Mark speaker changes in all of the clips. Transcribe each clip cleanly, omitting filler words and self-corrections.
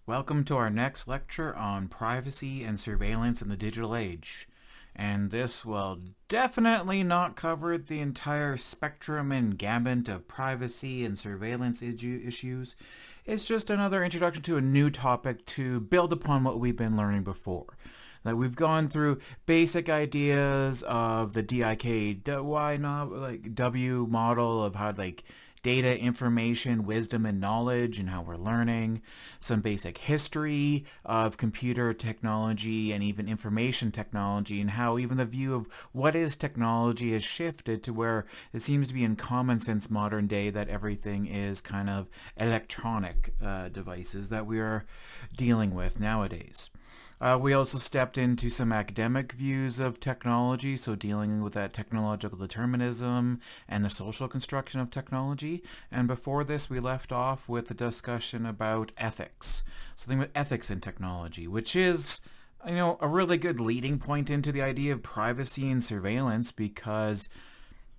Speaker 1: Welcome to our next lecture on privacy and surveillance in the digital age. And this will definitely not cover the entire spectrum and gamut of privacy and surveillance issues. It's just another introduction to a new topic to build upon what we've been learning before. Like we've gone through basic ideas of the DIKY W model of how data, information, wisdom, and knowledge, and how we're learning, some basic history of computer technology and even information technology, and how even the view of what is technology has shifted to where it seems to be in common sense modern day that everything is kind of electronic devices that we are dealing with nowadays. We also stepped into some academic views of technology, so dealing with that technological determinism and the social construction of technology. And before this, we left off with a discussion about ethics, something about ethics in technology, which is, a really good leading point into the idea of privacy and surveillance, because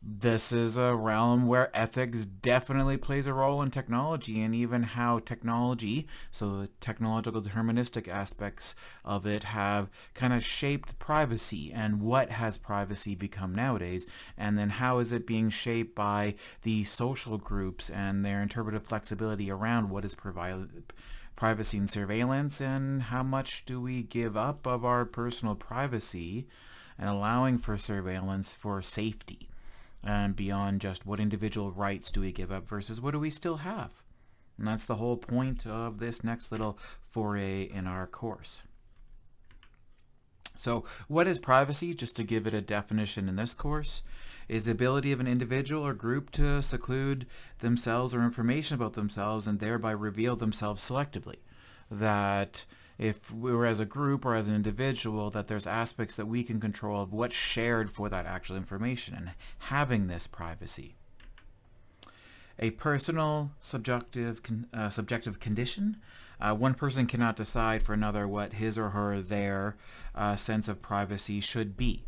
Speaker 1: this is a realm where ethics definitely plays a role in technology, and even how technology, so the technological deterministic aspects of it, have kind of shaped privacy and what has privacy become nowadays, and then how is it being shaped by the social groups and their interpretive flexibility around what is privacy and surveillance, and how much do we give up of our personal privacy and allowing for surveillance for safety. And beyond just what individual rights do we give up versus what do we still have. And that's the whole point of this next little foray in our course. So what is privacy? Just to give it a definition in this course, is the ability of an individual or group to seclude themselves or information about themselves and thereby reveal themselves selectively. That if we were as a group or as an individual, that there's aspects that we can control of what's shared for that actual information and having this privacy. A personal subjective condition. One person cannot decide for another what his or their sense of privacy should be.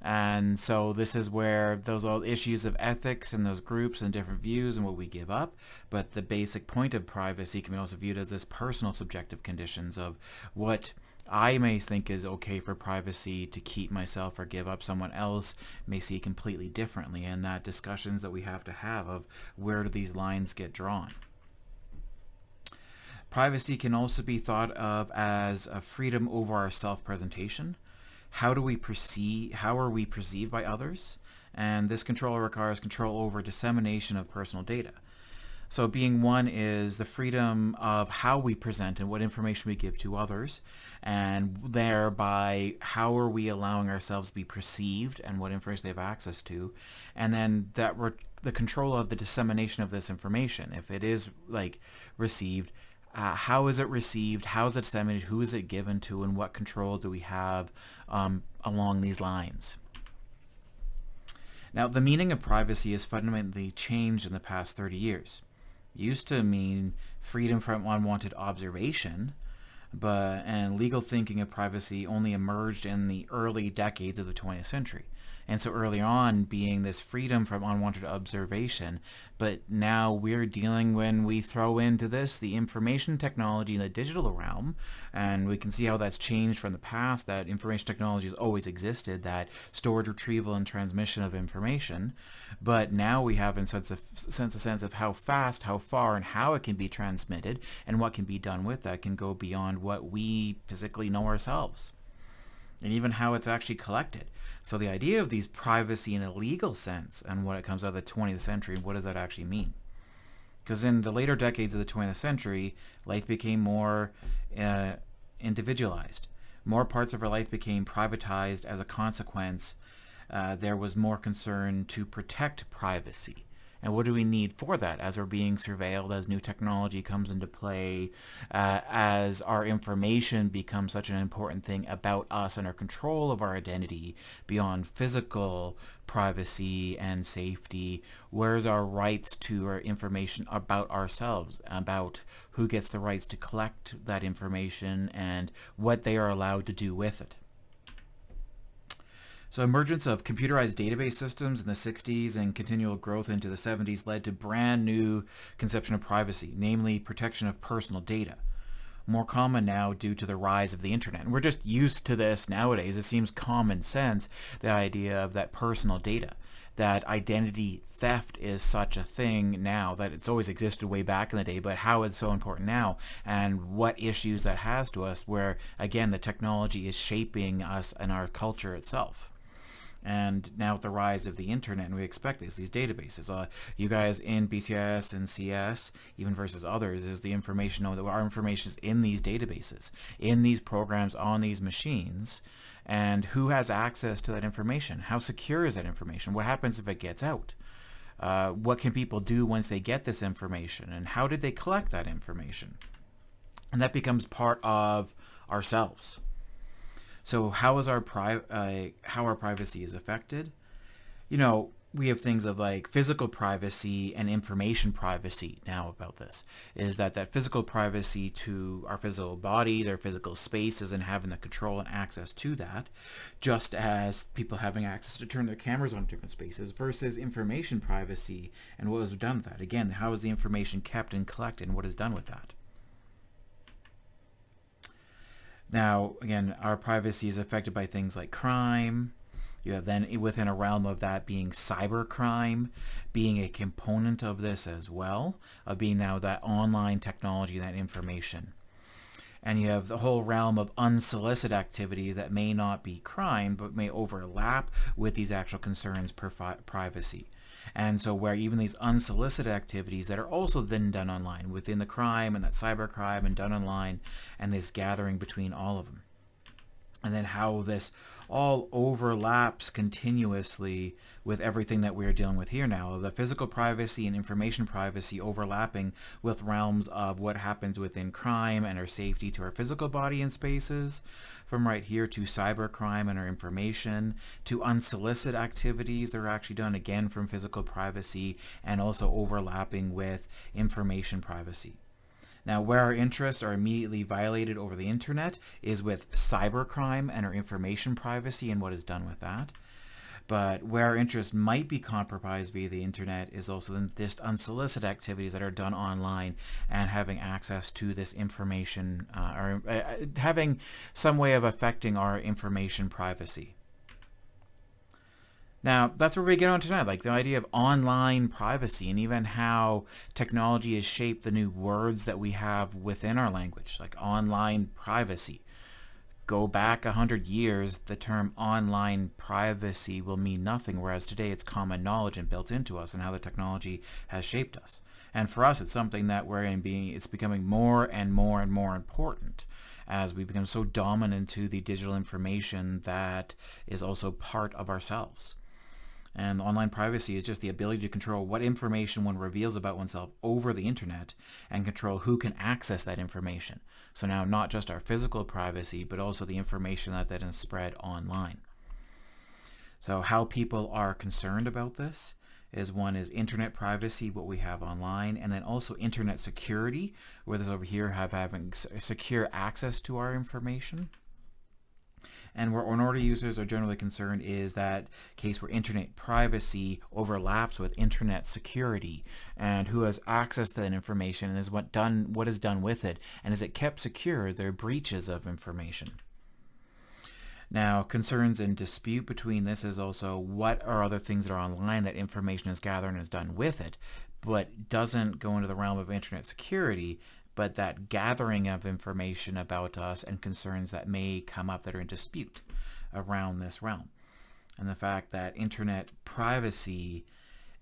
Speaker 1: And so this is where those all issues of ethics and those groups and different views and what we give up. But the basic point of privacy can be also viewed as this personal subjective conditions of what I may think is okay for privacy to keep myself or give up. Someone else may see completely differently, and that discussions that we have to have of where do these lines get drawn. Privacy can also be thought of as a freedom over our self-presentation. How are we perceived by others? And this control requires control over dissemination of personal data. So being one is the freedom of how we present and what information we give to others, and thereby how are we allowing ourselves to be perceived and what information they have access to, and then that the control of the dissemination of this information. If it is received, how is it received? How is it disseminated? Who is it given to? And what control do we have along these lines? Now, the meaning of privacy has fundamentally changed in the past 30 years. It used to mean freedom from unwanted observation, and legal thinking of privacy only emerged in the early decades of the 20th century. And so early on being this freedom from unwanted observation, but now we're dealing, when we throw into this the information technology in the digital realm, and we can see how that's changed from the past, that information technology has always existed, that storage, retrieval, and transmission of information, but now we have a sense of how fast, how far, and how it can be transmitted, and what can be done with that can go beyond what we physically know ourselves, and even how it's actually collected. So the idea of these privacy in a legal sense and what it comes out of the 20th century, what does that actually mean? Because in the later decades of the 20th century, life became more individualized. More parts of our life became privatized. As a consequence, there was more concern to protect privacy. And what do we need for that as we're being surveilled, as new technology comes into play, as our information becomes such an important thing about us and our control of our identity beyond physical privacy and safety? Where's our rights to our information about ourselves, about who gets the rights to collect that information and what they are allowed to do with it? So emergence of computerized database systems in the 60s and continual growth into the 70s led to brand new conception of privacy, namely protection of personal data. more common now due to the rise of the internet. And we're just used to this nowadays. It seems common sense, the idea of that personal data, that identity theft is such a thing now, that it's always existed way back in the day, but how it's so important now and what issues that has to us, where again the technology is shaping us and our culture itself. And now with the rise of the internet, and we expect these databases. You guys in BCIS and CS, even versus others, is the information, our information is in these databases, in these programs, on these machines. And who has access to that information? How secure is that information? What happens if it gets out? What can people do once they get this information? And how did they collect that information? And that becomes part of ourselves. So how is our how our privacy is affected? You know, we have things of like physical privacy and information privacy now about this. Is that physical privacy to our physical bodies, our physical spaces, and having the control and access to that, just as people having access to turn their cameras on different spaces, versus information privacy and what was done with that. Again, how is the information kept and collected and what is done with that? Now, again, our privacy is affected by things like crime. You have then within a realm of that being cybercrime, being a component of this as well, of being now that online technology, that information. And you have the whole realm of unsolicited activities that may not be crime, but may overlap with these actual concerns per privacy. And so where even these unsolicited activities that are also then done online within the crime and that cybercrime and done online, and this gathering between all of them. And then how this all overlaps continuously with everything that we're dealing with here now. The physical privacy and information privacy overlapping with realms of what happens within crime and our safety to our physical body and spaces, from right here to cybercrime and our information, to unsolicited activities that are actually done again from physical privacy, and also overlapping with information privacy. Now, where our interests are immediately violated over the internet is with cybercrime and our information privacy and what is done with that. But where our interests might be compromised via the internet is also in this unsolicited activities that are done online and having access to this information, or having some way of affecting our information privacy. Now, that's where we get on tonight, like the idea of online privacy and even how technology has shaped the new words that we have within our language, like online privacy. Go back 100 years, the term online privacy will mean nothing, whereas today it's common knowledge and built into us and how the technology has shaped us. And for us, it's something that it's becoming more and more and more important as we become so dominant to the digital information that is also part of ourselves. And online privacy is just the ability to control what information one reveals about oneself over the internet and control who can access that information. So now not just our physical privacy, but also the information that is spread online. So how people are concerned about this is one is internet privacy, what we have online, and then also internet security, where this over here having secure access to our information. And where minority users are generally concerned is that case where internet privacy overlaps with internet security, and who has access to that information and is what is done with it, and is it kept secure? There are breaches of information. Now, concerns and dispute between this is also what are other things that are online that information is gathered and is done with it, but doesn't go into the realm of internet security, but that gathering of information about us and concerns that may come up that are in dispute around this realm. And the fact that internet privacy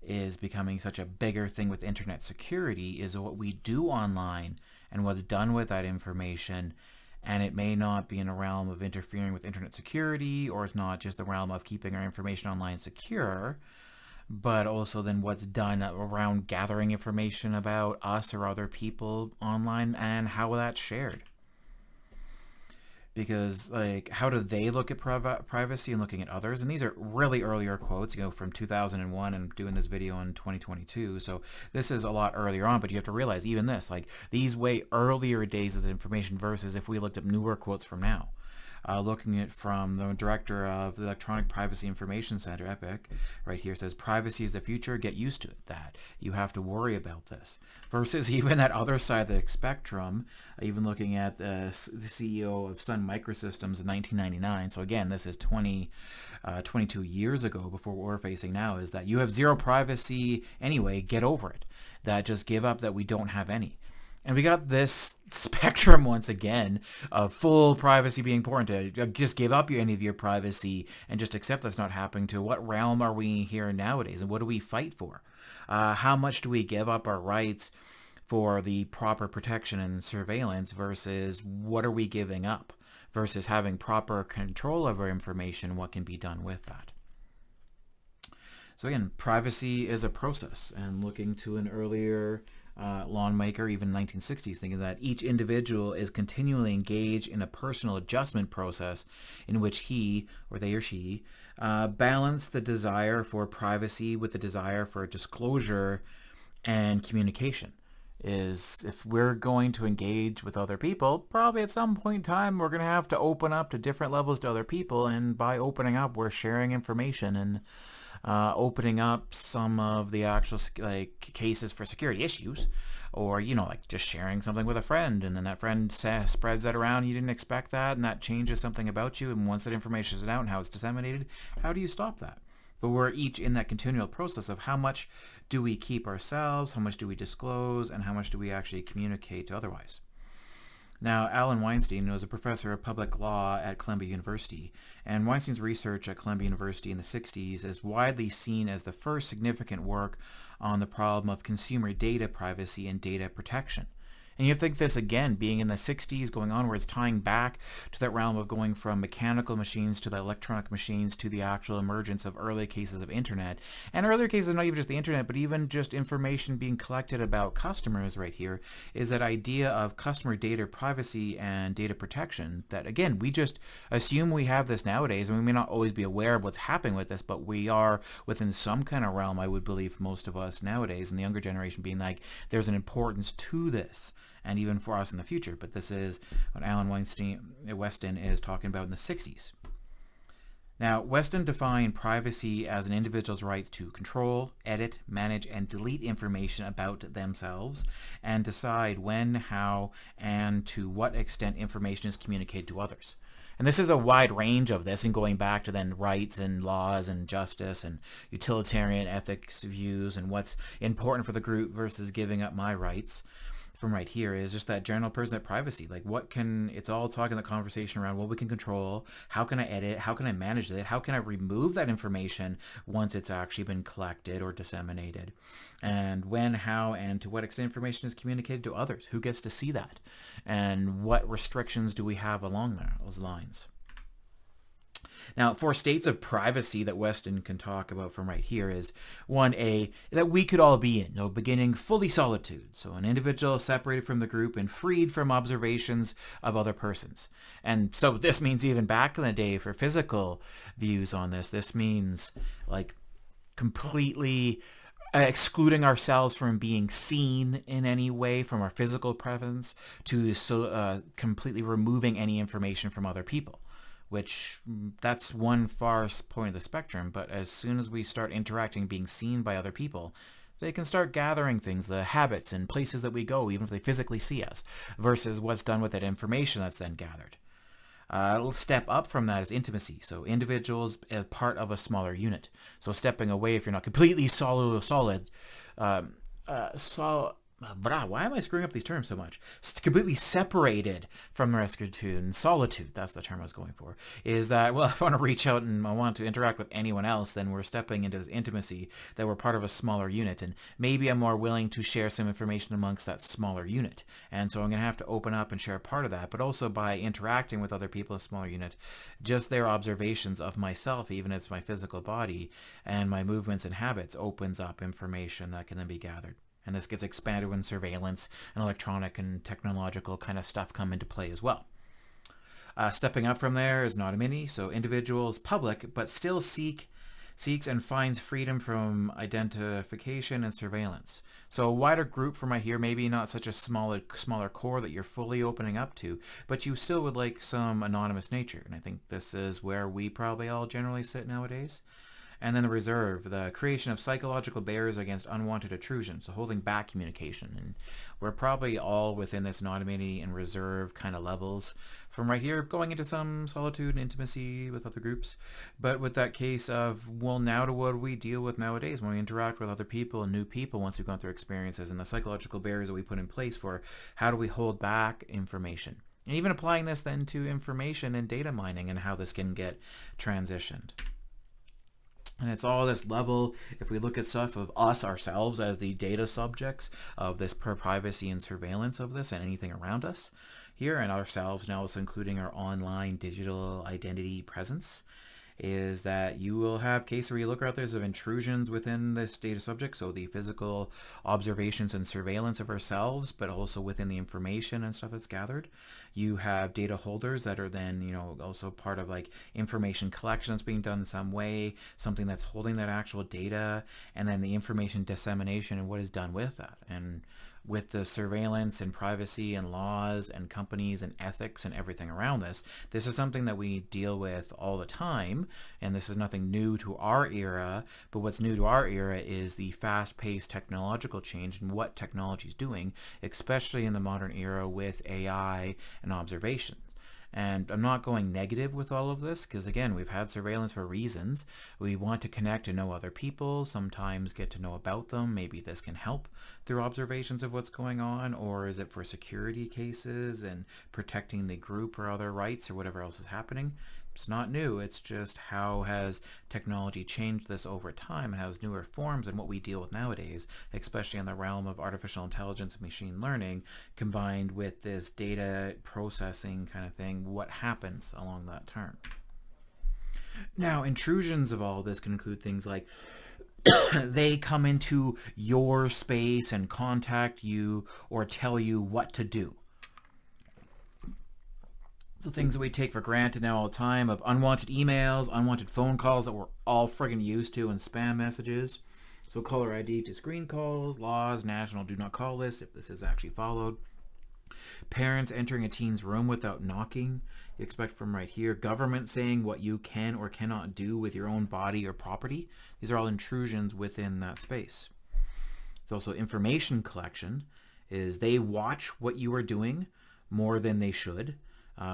Speaker 1: is becoming such a bigger thing with internet security is what we do online and what's done with that information. And it may not be in a realm of interfering with internet security, or it's not just the realm of keeping our information online secure, but also then what's done around gathering information about us or other people online and how that's shared. Because, like, how do they look at privacy and looking at others? And these are really earlier quotes, from 2001, and doing this video in 2022. So this is a lot earlier on, but you have to realize even this, like these way earlier days of information versus if we looked at newer quotes from now. looking at from the director of the Electronic Privacy Information Center, EPIC, right here says, privacy is the future, get used to it, that you have to worry about this. Versus even that other side of the spectrum, even looking at the CEO of Sun Microsystems in 1999, so again, this is 22 years ago before what we're facing now, is that you have zero privacy anyway, get over it. That just give up that we don't have any. And we got this spectrum once again of full privacy being important, to just give up any of your privacy and just accept that's not happening, to what realm are we here nowadays and what do we fight for? How much do we give up our rights for the proper protection and surveillance versus what are we giving up versus having proper control of our information, what can be done with that? So again, privacy is a process, and looking to an earlier lawmaker, even 1960s, thinking that each individual is continually engaged in a personal adjustment process in which he, or they or she, balance the desire for privacy with the desire for disclosure and communication. Is if we're going to engage with other people, probably at some point in time we're going to have to open up to different levels to other people, and by opening up we're sharing information and opening up some of the actual cases for security issues, or like just sharing something with a friend, and then that friend spreads that around, you didn't expect that, and that changes something about you, and once that information is out and how it's disseminated, how do you stop that? But we're each in that continual process of how much do we keep ourselves, how much do we disclose, and how much do we actually communicate to otherwise. Now, Alan Weinstein was a professor of public law at Columbia University, and Weinstein's research at Columbia University in the 60s is widely seen as the first significant work on the problem of consumer data privacy and data protection. And you think this again, being in the 60s, going onwards, tying back to that realm of going from mechanical machines to the electronic machines to the actual emergence of early cases of internet. And earlier cases, not even just the internet, but even just information being collected about customers right here, is that idea of customer data privacy and data protection. That again, we just assume we have this nowadays, and we may not always be aware of what's happening with this, but we are within some kind of realm, I would believe, most of us nowadays, and the younger generation being like, there's an importance to this. And even for us in the future. But this is what Alan Weston is talking about in the 60s. Now, Weston defined privacy as an individual's right to control, edit, manage, and delete information about themselves, and decide when, how, and to what extent information is communicated to others. And this is a wide range of this, and going back to then rights and laws and justice and utilitarian ethics views and what's important for the group versus giving up my rights. From right here is just that general personal privacy. Like it's all talking the conversation around what we can control, how can I edit, how can I manage it, how can I remove that information once it's actually been collected or disseminated, and when, how, and to what extent information is communicated to others, who gets to see that, and what restrictions do we have along those lines. Now, 4 states of privacy that Weston can talk about from right here is 1A, that we could all be in, beginning fully solitude. So an individual separated from the group and freed from observations of other persons. And so this means even back in the day for physical views on this means like completely excluding ourselves from being seen in any way from our physical presence to completely removing any information from other people. Which that's one far point of the spectrum, but as soon as we start interacting, being seen by other people, they can start gathering things, the habits and places that we go, even if they physically see us, versus what's done with that information that's then gathered. A little step up from that is intimacy. So individuals as part of a smaller unit. So stepping away, if you're not completely why am I screwing up these terms so much? It's completely separated from the rest of the and solitude, that's the term I was going for, is that, well, if I want to reach out and I want to interact with anyone else, then we're stepping into this intimacy that we're part of a smaller unit, and maybe I'm more willing to share some information amongst that smaller unit. And so I'm going to have to open up and share part of that, but also by interacting with other people in a smaller unit, just their observations of myself, even as my physical body and my movements and habits, opens up information that can then be gathered. And this gets expanded when surveillance and electronic and technological kind of stuff come into play as well. Stepping up from there is anonymity, so individuals public, but still seek seeks and finds freedom from identification and surveillance. So a wider group from right here, maybe not such a smaller core that you're fully opening up to, but you still would like some anonymous nature. And I think this is where we probably all generally sit nowadays. And then the reserve, the creation of psychological barriers against unwanted intrusion, so holding back communication. And we're probably all within this anonymity and reserve kind of levels from right here, going into some solitude and intimacy with other groups. But with that case of, well, now to what we deal with nowadays when we interact with other people and new people once we've gone through experiences, and the psychological barriers that we put in place for how do we hold back information. And even applying this then to information and data mining and how this can get transitioned. And it's all this level, if we look at stuff of us ourselves as the data subjects of this privacy and surveillance of this and anything around us here, and ourselves now also including our online digital identity presence, is that you will have cases where you look out there's of intrusions within this data subject, so the physical observations and surveillance of ourselves, but also within the information and stuff that's gathered. You have data holders that are then, also part of like information collection that's being done in some way, something that's holding that actual data, and then the information dissemination and what is done with that. And with the surveillance and privacy and laws and companies and ethics and everything around this, this is something that we deal with all the time, and this is nothing new to our era. But what's new to our era is the fast-paced technological change and what technology is doing, especially in the modern era with AI and observations. And I'm not going negative with all of this because, again, we've had surveillance for reasons. We want to connect and know other people, sometimes get to know about them. Maybe this can help through observations of what's going on, or is it for security cases and protecting the group or other rights or whatever else is happening? It's not new. It's just how has technology changed this over time and has newer forms and what we deal with nowadays, especially in the realm of artificial intelligence and machine learning, combined with this data processing kind of thing, what happens along that term. Now, intrusions of all this can include things like they come into your space and contact you or tell you what to do. So things that we take for granted now all the time, of unwanted emails, unwanted phone calls that we're all friggin' used to, and spam messages. So caller ID to screen calls, laws, national do not call lists if this is actually followed. Parents entering a teen's room without knocking. You expect from right here. Government saying what you can or cannot do with your own body or property. These are all intrusions within that space. There's also information collection, is they watch what you are doing more than they should.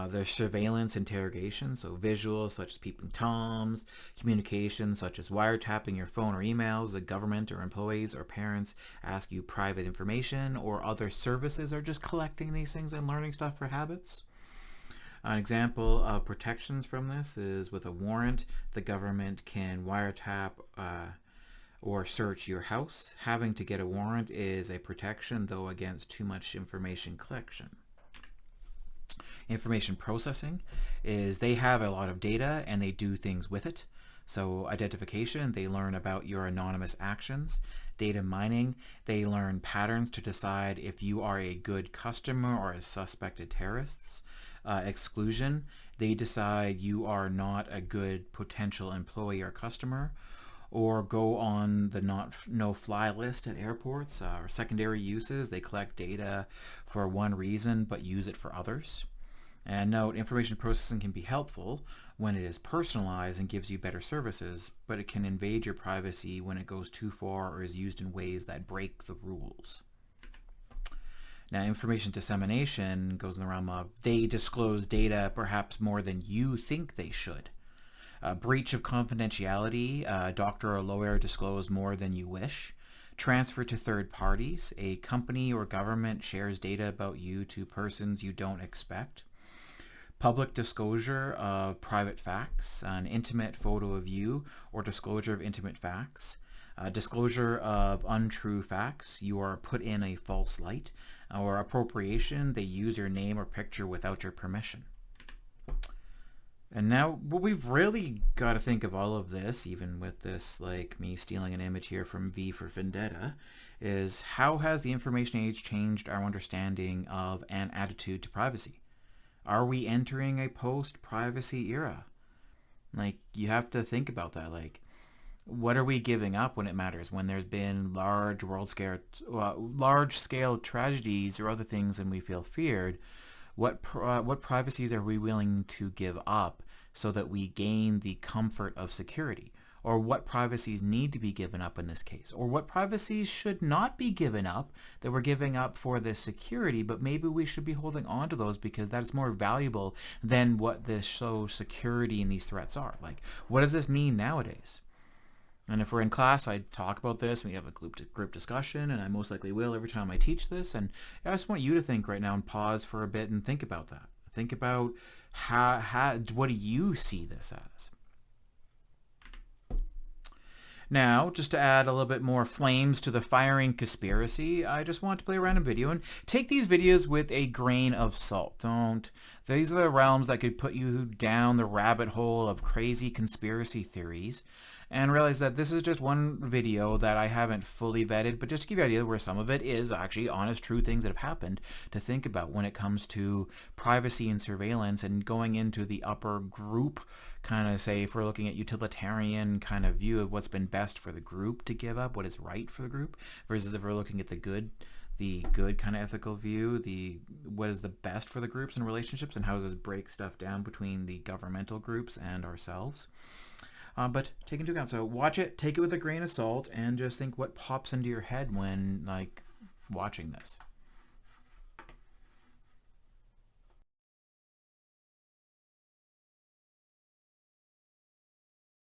Speaker 1: There's surveillance interrogation, so visuals such as peeping toms, communication such as wiretapping your phone or emails. The government or employees or parents ask you private information, or other services are just collecting these things and learning stuff for habits. An example of protections from this is with a warrant, the government can wiretap or search your house. Having to get a warrant is a protection, though, against too much information collection. Information processing is they have a lot of data and they do things with it. So identification, they learn about your anonymous actions. Data mining, they learn patterns to decide if you are a good customer or a suspected terrorist. Exclusion, they decide you are not a good potential employee or customer, or go on the no-fly list at airports. Or secondary uses, they collect data for one reason but use it for others. And note, information processing can be helpful when it is personalized and gives you better services, but it can invade your privacy when it goes too far or is used in ways that break the rules. Now, information dissemination goes in the realm of they disclose data perhaps more than you think they should. Breach of confidentiality, a doctor or lawyer disclose more than you wish. Transfer to third parties, a company or government shares data about you to persons you don't expect. Public disclosure of private facts, an intimate photo of you, or disclosure of intimate facts. Disclosure of untrue facts, you are put in a false light. Or appropriation, they use your name or picture without your permission. And now, what we've really got to think of all of this, even with this, like me stealing an image here from V for Vendetta, is how has the information age changed our understanding of and attitude to privacy? Are we entering a post-privacy era? Like, you have to think about that. Like, What are we giving up when it matters? When there's been large scale tragedies or other things, and we feel feared, what privacies are we willing to give up so that we gain the comfort of security? Or what privacies need to be given up in this case? Or what privacies should not be given up that we're giving up for this security, but maybe we should be holding on to those because that is more valuable than what this security and these threats are. Like, what does this mean nowadays? And if we're in class, I talk about this, and we have a group discussion, and I most likely will every time I teach this. And I just want you to think right now and pause for a bit and think about that. Think about what do you see this as? Now, just to add a little bit more flames to the firing conspiracy, I just want to play a random video and take these videos with a grain of salt. These are the realms that could put you down the rabbit hole of crazy conspiracy theories, and realize that this is just one video that I haven't fully vetted, but just to give you an idea where some of it is actually honest, true things that have happened to think about when it comes to privacy and surveillance, and going into the upper group kind of, say, if we're looking at utilitarian kind of view of what's been best for the group to give up, what is right for the group, versus if we're looking at the good kind of ethical view, what is the best for the groups and relationships, and how does this break stuff down between the governmental groups and ourselves. But take into account, so watch it, take it with a grain of salt, and just think what pops into your head when watching this.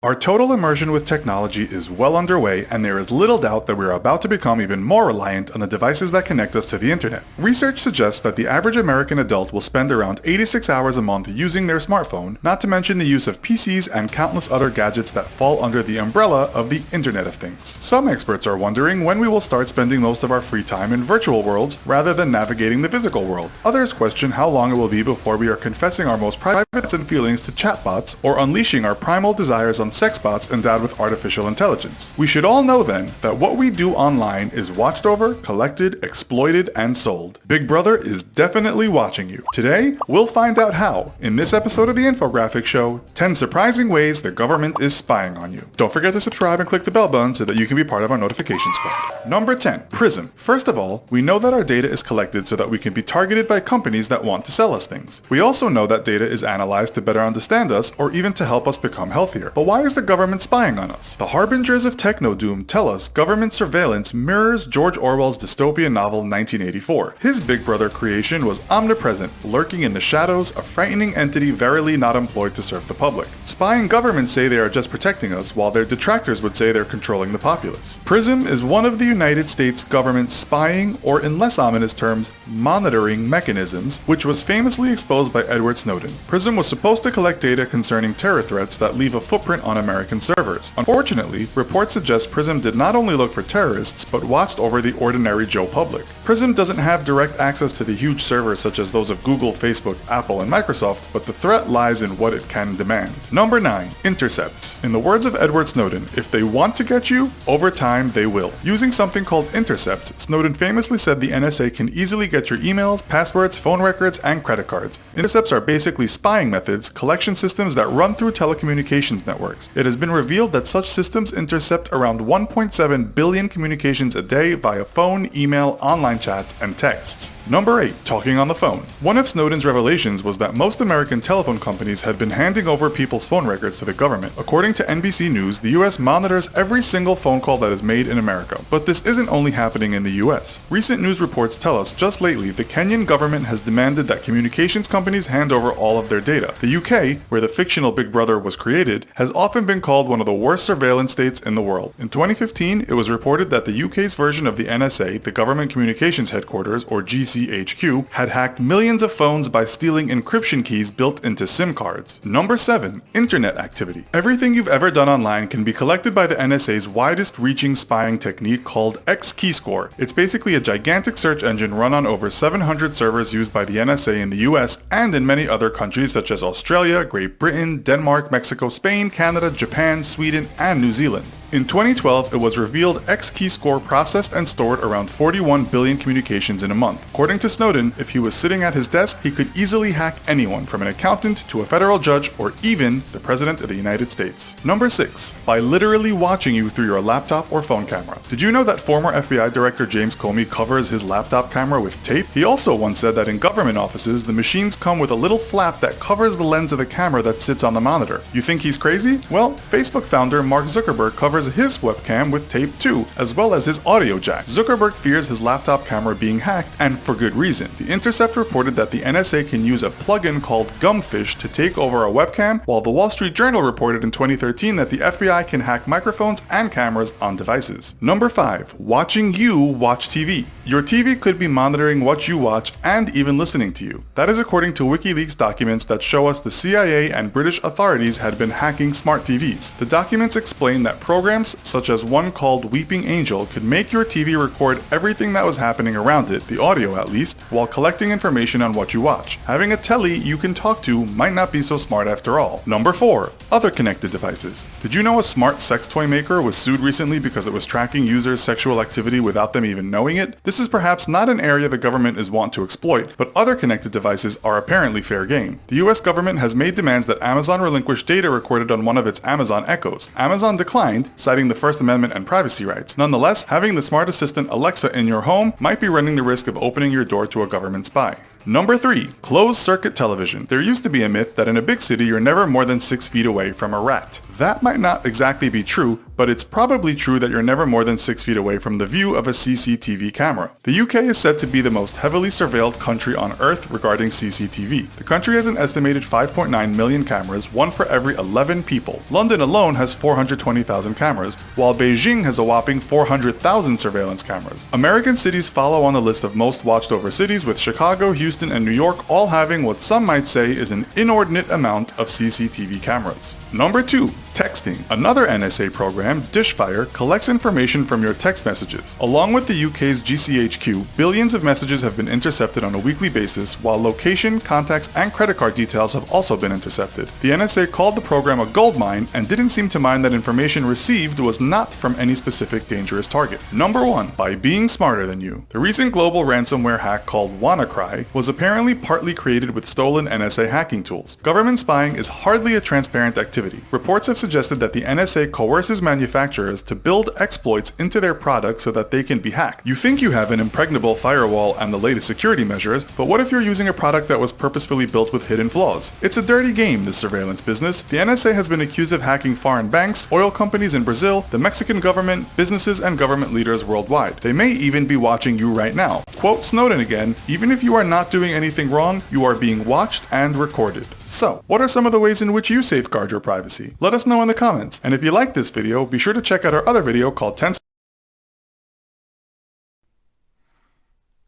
Speaker 2: Our total immersion with technology is well underway, and there is little doubt that we are about to become even more reliant on the devices that connect us to the internet. Research suggests that the average American adult will spend around 86 hours a month using their smartphone, not to mention the use of PCs and countless other gadgets that fall under the umbrella of the Internet of Things. Some experts are wondering when we will start spending most of our free time in virtual worlds rather than navigating the physical world. Others question how long it will be before we are confessing our most private thoughts and feelings to chatbots, or unleashing our primal desires on sex bots endowed with artificial intelligence. We should all know then that what we do online is watched over, collected, exploited, and sold. Big Brother is definitely watching you. Today, we'll find out how, in this episode of the Infographic Show, 10 surprising ways the government is spying on you. Don't forget to subscribe and click the bell button so that you can be part of our notification squad. Number 10. Prism. First of all, we know that our data is collected so that we can be targeted by companies that want to sell us things. We also know that data is analyzed to better understand us, or even to help us become healthier. But why is the government spying on us? The harbingers of techno-doom tell us government surveillance mirrors George Orwell's dystopian novel 1984. His Big Brother creation was omnipresent, lurking in the shadows, a frightening entity verily not employed to serve the public. Spying governments say they are just protecting us, while their detractors would say they're controlling the populace. PRISM is one of the United States government's spying, or in less ominous terms, monitoring mechanisms, which was famously exposed by Edward Snowden. PRISM was supposed to collect data concerning terror threats that leave a footprint on American servers. Unfortunately, reports suggest PRISM did not only look for terrorists, but watched over the ordinary Joe public. PRISM doesn't have direct access to the huge servers such as those of Google, Facebook, Apple, and Microsoft, but the threat lies in what it can demand. Number 9. Intercepts. In the words of Edward Snowden, if they want to get you, over time they will. Using something called intercepts, Snowden famously said the NSA can easily get your emails, passwords, phone records, and credit cards. Intercepts are basically spying methods, collection systems that run through telecommunications networks. It has been revealed that such systems intercept around 1.7 billion communications a day via phone, email, online chats, and texts. Number 8. Talking on the phone. One of Snowden's revelations was that most American telephone companies had been handing over people's phone records to the government. According to NBC News, the US monitors every single phone call that is made in America. But this isn't only happening in the US. Recent news reports tell us just lately the Kenyan government has demanded that communications companies hand over all of their data. The UK, where the fictional Big Brother was created, has often been called one of the worst surveillance states in the world. In 2015, it was reported that the UK's version of the NSA, the Government Communications Headquarters, or GCHQ, had hacked millions of phones by stealing encryption keys built into SIM cards. Number 7. Internet activity. Everything you've ever done online can be collected by the NSA's widest-reaching spying technique called X-Keyscore. It's basically a gigantic search engine run on over 700 servers used by the NSA in the US and in many other countries such as Australia, Great Britain, Denmark, Mexico, Spain, Canada, Japan, Sweden, and New Zealand. In 2012, it was revealed X-Keyscore processed and stored around 41 billion communications in a month. According to Snowden, if he was sitting at his desk, he could easily hack anyone from an accountant to a federal judge or even the President of the United States. Number 6. By literally watching you through your laptop or phone camera. Did you know that former FBI Director James Comey covers his laptop camera with tape? He also once said that in government offices, the machines come with a little flap that covers the lens of the camera that sits on the monitor. You think he's crazy? Well, Facebook founder Mark Zuckerberg covers his webcam with tape too, as well as his audio jack. Zuckerberg fears his laptop camera being hacked, and for good reason. The Intercept reported that the NSA can use a plugin called Gumfish to take over a webcam, while the Wall Street Journal reported in 2013 that the FBI can hack microphones and cameras on devices. Number 5. Watching you watch TV. Your TV could be monitoring what you watch and even listening to you. That is according to WikiLeaks documents that show us the CIA and British authorities had been hacking smart TVs. The documents explain that programs such as one called Weeping Angel could make your TV record everything that was happening around it, the audio at least, while collecting information on what you watch. Having a telly you can talk to might not be so smart after all. Number 4. Other connected devices. Did you know a smart sex toy maker was sued recently because it was tracking users' sexual activity without them even knowing it? This is perhaps not an area the government is wont to exploit, but other connected devices are apparently fair game. The US government has made demands that Amazon relinquish data recorded on one of its Amazon Echoes. Amazon declined, citing the First Amendment and privacy rights. Nonetheless, having the smart assistant Alexa in your home might be running the risk of opening your door to a government spy. Number 3. Closed-circuit television. There used to be a myth that in a big city you're never more than 6 feet away from a rat. That might not exactly be true, but it's probably true that you're never more than 6 feet away from the view of a CCTV camera. The UK is said to be the most heavily surveilled country on Earth regarding CCTV. The country has an estimated 5.9 million cameras, one for every 11 people. London alone has 420,000 cameras, while Beijing has a whopping 400,000 surveillance cameras. American cities follow on the list of most watched over cities, with Chicago, Houston, and New York all having what some might say is an inordinate amount of CCTV cameras. Number 2. Texting. Another NSA program, Dishfire, collects information from your text messages. Along with the UK's GCHQ, billions of messages have been intercepted on a weekly basis, while location, contacts, and credit card details have also been intercepted. The NSA called the program a goldmine and didn't seem to mind that information received was not from any specific dangerous target. Number 1. By being smarter than you. The recent global ransomware hack called WannaCry was apparently partly created with stolen NSA hacking tools. Government spying is hardly a transparent activity. Reports have suggested that the NSA coerces manufacturers to build exploits into their products so that they can be hacked. You think you have an impregnable firewall and the latest security measures, but what if you're using a product that was purposefully built with hidden flaws? It's a dirty game, this surveillance business. The NSA has been accused of hacking foreign banks, oil companies in Brazil, the Mexican government, businesses, and government leaders worldwide. They may even be watching you right now. Quote Snowden again, "Even if you are not doing anything wrong, you are being watched and recorded." So, what are some of the ways in which you safeguard your privacy? Let us know in the comments. And if you like this video, be sure to check out our other video called 10.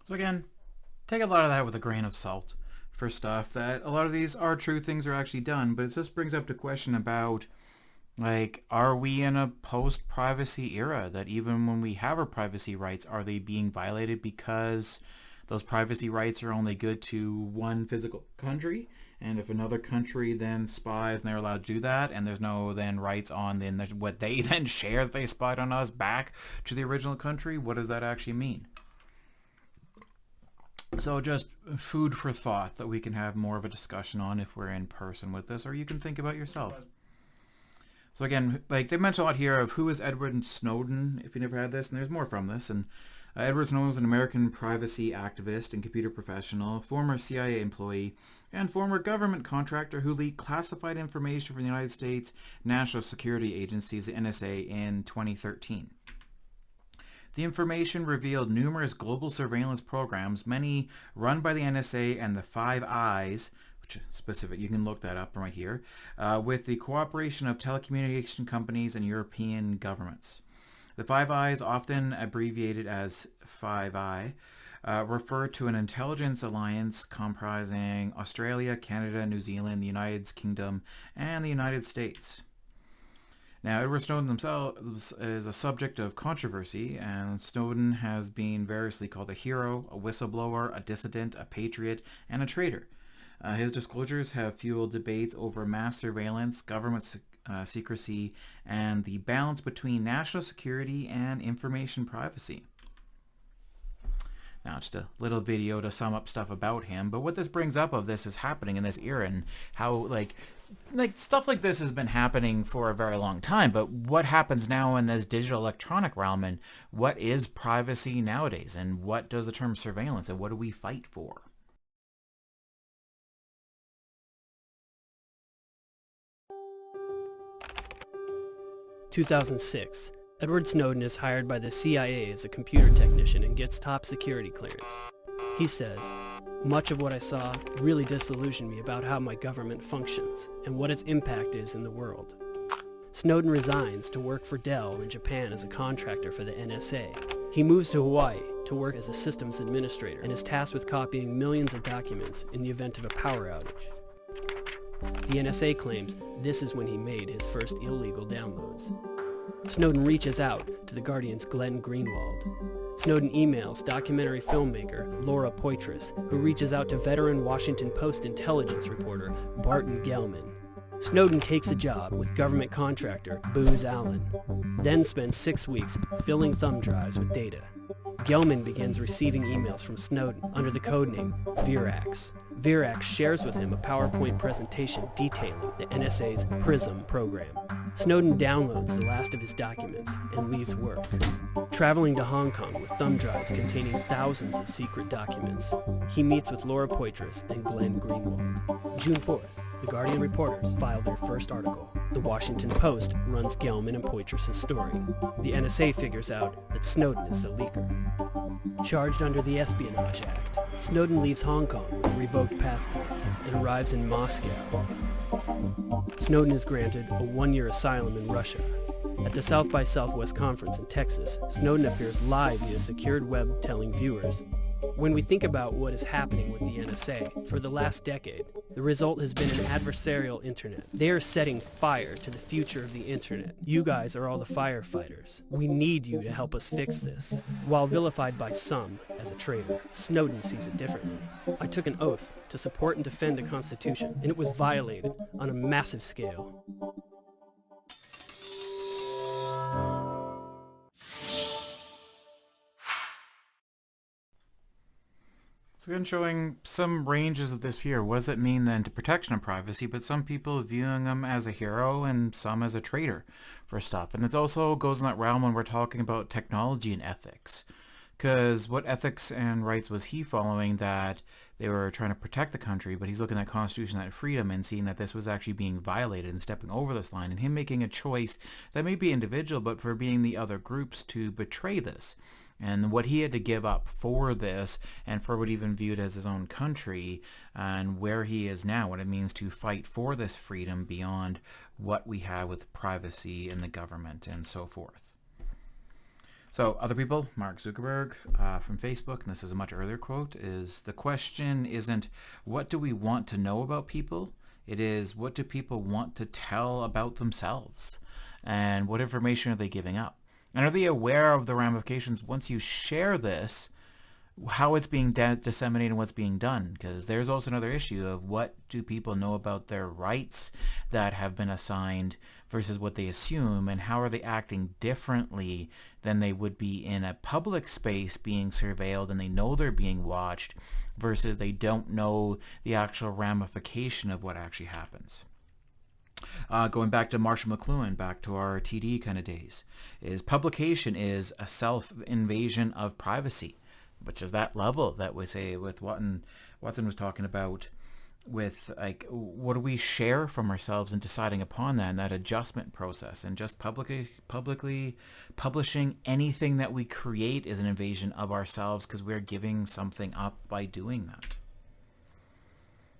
Speaker 1: So again, take a lot of that with a grain of salt for stuff that a lot of these are true things are actually done, but it just brings up the question about, like, are we in a post-privacy era that even when we have our privacy rights, are they being violated because those privacy rights are only good to one physical country? And if another country then spies and they're allowed to do that, and there's no then rights on then what they then share that they spied on us back to the original country, what does that actually mean? So just food for thought that we can have more of a discussion on if we're in person with this, or you can think about yourself. So again, like they mentioned a lot here of who is Edward Snowden, if you never had this, and there's more from this. And Edward Snowden was an American privacy activist and computer professional, former CIA employee, and former government contractor who leaked classified information from the United States National Security Agency's NSA in 2013. The information revealed numerous global surveillance programs, many run by the NSA and the Five Eyes, which is specific, you can look that up right here, with the cooperation of telecommunication companies and European governments. The Five Eyes, often abbreviated as Five Eye, refer to an intelligence alliance comprising Australia, Canada, New Zealand, the United Kingdom, and the United States. Now, Edward Snowden himself is a subject of controversy, and Snowden has been variously called a hero, a whistleblower, a dissident, a patriot, and a traitor. His disclosures have fueled debates over mass surveillance, government secrecy and the balance between national security and information privacy. Now, just a little video to sum up stuff about him, but what this brings up of this is happening in this era, and how like stuff like this has been happening for a very long time, but what happens now in this digital electronic realm, and what is privacy nowadays, and what does the term surveillance, and what do we fight for?
Speaker 3: In 2006, Edward Snowden is hired by the CIA as a computer technician and gets top security clearance. He says, "Much of what I saw really disillusioned me about how my government functions and what its impact is in the world." Snowden resigns to work for Dell in Japan as a contractor for the NSA. He moves to Hawaii to work as a systems administrator and is tasked with copying millions of documents in the event of a power outage. The NSA claims this is when he made his first illegal downloads. Snowden reaches out to the Guardian's Glenn Greenwald. Snowden emails documentary filmmaker Laura Poitras, who reaches out to veteran Washington Post intelligence reporter Barton Gellman. Snowden takes a job with government contractor Booz Allen, then spends 6 weeks filling thumb drives with data. Gellman begins receiving emails from Snowden under the codename Virax. Virax shares with him a PowerPoint presentation detailing the NSA's PRISM program. Snowden downloads the last of his documents and leaves work, traveling to Hong Kong with thumb drives containing thousands of secret documents. He meets with Laura Poitras and Glenn Greenwald. June 4th, the Guardian reporters filed their first article. The Washington Post runs Gellman and Poitras' story. The NSA figures out that Snowden is the leaker. Charged under the Espionage Act, Snowden leaves Hong Kong with a revoked passport and arrives in Moscow. Snowden is granted a 1-year asylum in Russia. At the South by Southwest conference in Texas, Snowden appears live via secured web telling viewers, "When we think about what is happening with the NSA, for the last decade, the result has been an adversarial internet. They are setting fire to the future of the internet. You guys are all the firefighters. We need you to help us fix this." While vilified by some as a traitor, Snowden sees it differently. "I took an oath to support and defend the Constitution, and it was violated on a massive scale."
Speaker 1: So again, showing some ranges of this fear. What does it mean then to protection of privacy, but some people viewing him as a hero and some as a traitor for stuff. And it also goes in that realm when we're talking about technology and ethics. Because what ethics and rights was he following that they were trying to protect the country, but he's looking at Constitution and freedom and seeing that this was actually being violated and stepping over this line, and him making a choice that may be individual, but for being the other groups to betray this. And what he had to give up for this, and for what he even viewed as his own country, and where he is now, what it means to fight for this freedom beyond what we have with privacy in the government and so forth. So other people, Mark Zuckerberg from Facebook, and this is a much earlier quote, is the question isn't what do we want to know about people, it is what do people want to tell about themselves, and what information are they giving up? And are they aware of the ramifications once you share this, how it's being disseminated and what's being done? Because there's also another issue of what do people know about their rights that have been assigned versus what they assume, and how are they acting differently than they would be in a public space being surveilled and they know they're being watched versus they don't know the actual ramification of what actually happens. Going back to Marshall McLuhan, back to our TD kind of days, is publication is a self-invasion of privacy, which is that level that we say with Watson was talking about with, like, what do we share from ourselves and deciding upon that, and that adjustment process, and just publicly publishing anything that we create is an invasion of ourselves because we're giving something up by doing that.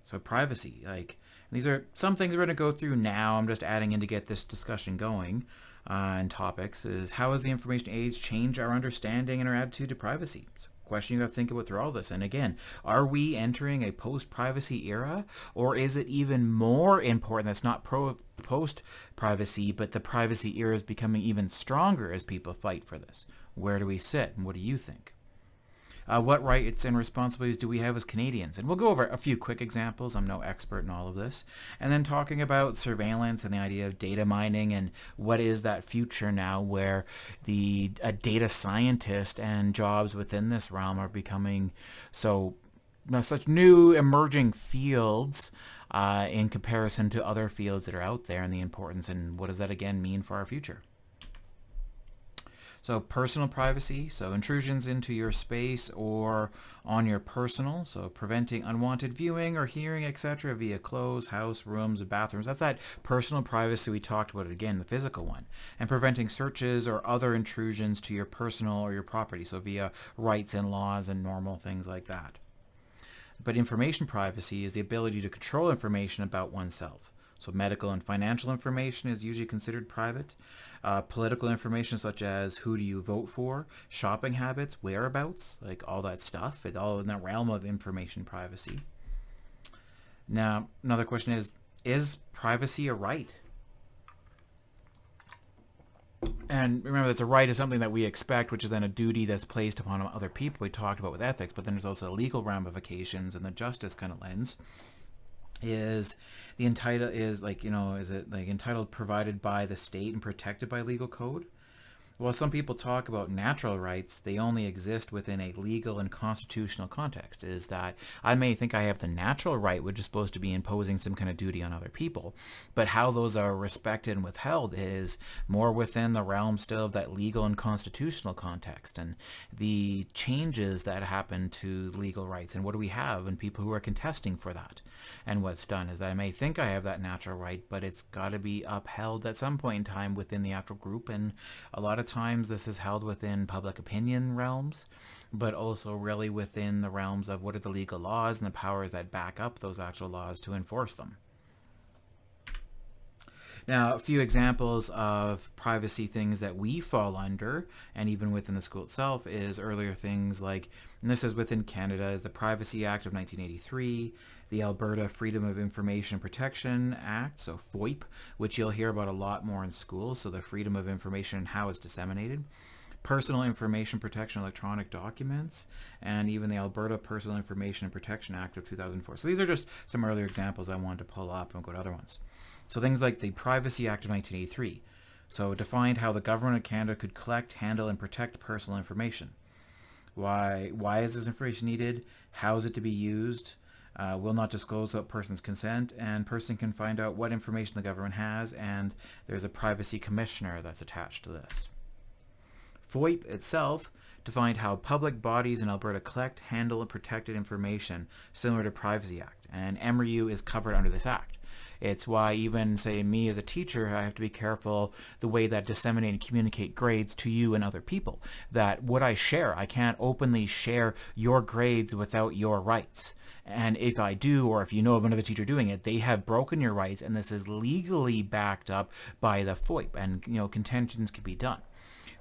Speaker 1: So privacy, like, these are some things we're going to go through now. I'm just adding in to get this discussion going. And topics is, how has the information age changed our understanding and our attitude to privacy? It's a question you got to think about through all this. And again, are we entering a post-privacy era, or is it even more important that's not post-privacy, but the privacy era is becoming even stronger as people fight for this? Where do we sit, and what do you think? What rights and responsibilities do we have as Canadians? And we'll go over a few quick examples. I'm no expert in all of this. And then talking about surveillance and the idea of data mining and what is that future now where the data scientist and jobs within this realm are becoming such new emerging fields in comparison to other fields that are out there, and the importance and what does that again mean for our future. So personal privacy, so intrusions into your space or on your personal, so preventing unwanted viewing or hearing, etc. via clothes, house, rooms, and bathrooms. That's that personal privacy we talked about again, the physical one. And preventing searches or other intrusions to your personal or your property, so via rights and laws and normal things like that. But information privacy is the ability to control information about oneself. So medical and financial information is usually considered private. Political information such as who do you vote for, shopping habits, whereabouts, like all that stuff. It's all in the realm of information privacy. Now, another question is privacy a right? And remember, that's a right is something that we expect, which is then a duty that's placed upon other people. We talked about with ethics, but then there's also the legal ramifications and the justice kind of lens. Is the entitled is it like entitled provided by the state and protected by legal code? Well, some people talk about natural rights. They only exist within a legal and constitutional context. Is that I may think I have the natural right, which is supposed to be imposing some kind of duty on other people, but how those are respected and withheld is more within the realm still of that legal and constitutional context, and the changes that happen to legal rights and what do we have and people who are contesting for that. And what's done is that I may think I have that natural right, but it's got to be upheld at some point in time within the actual group, and a lot of times this is held within public opinion realms, but also really within the realms of what are the legal laws and the powers that back up those actual laws to enforce them. Now, a few examples of privacy things that we fall under, and even within the school itself, is earlier things like, and this is within Canada, is the Privacy Act of 1983, the Alberta Freedom of Information Protection Act, so FOIP, which you'll hear about a lot more in school, so the freedom of information and how it's disseminated, Personal Information Protection Electronic Documents, and even the Alberta Personal Information and Protection Act of 2004. So these are just some earlier examples I wanted to pull up and go to other ones. So things like the Privacy Act of 1983. So it defined how the government of Canada could collect, handle, and protect personal information. Why is this information needed? How is it to be used? Will not disclose without person's consent, and person can find out what information the government has, and there's a privacy commissioner that's attached to this. FOIP itself defined how public bodies in Alberta collect, handle, and protect information similar to Privacy Act, and MRU is covered under this act. It's why even, say, me as a teacher, I have to be careful the way that I disseminate and communicate grades to you and other people. That what I share, I can't openly share your grades without your rights. And if I do, or if you know of another teacher doing it, they have broken your rights, and this is legally backed up by the FOIP, and contentions can be done.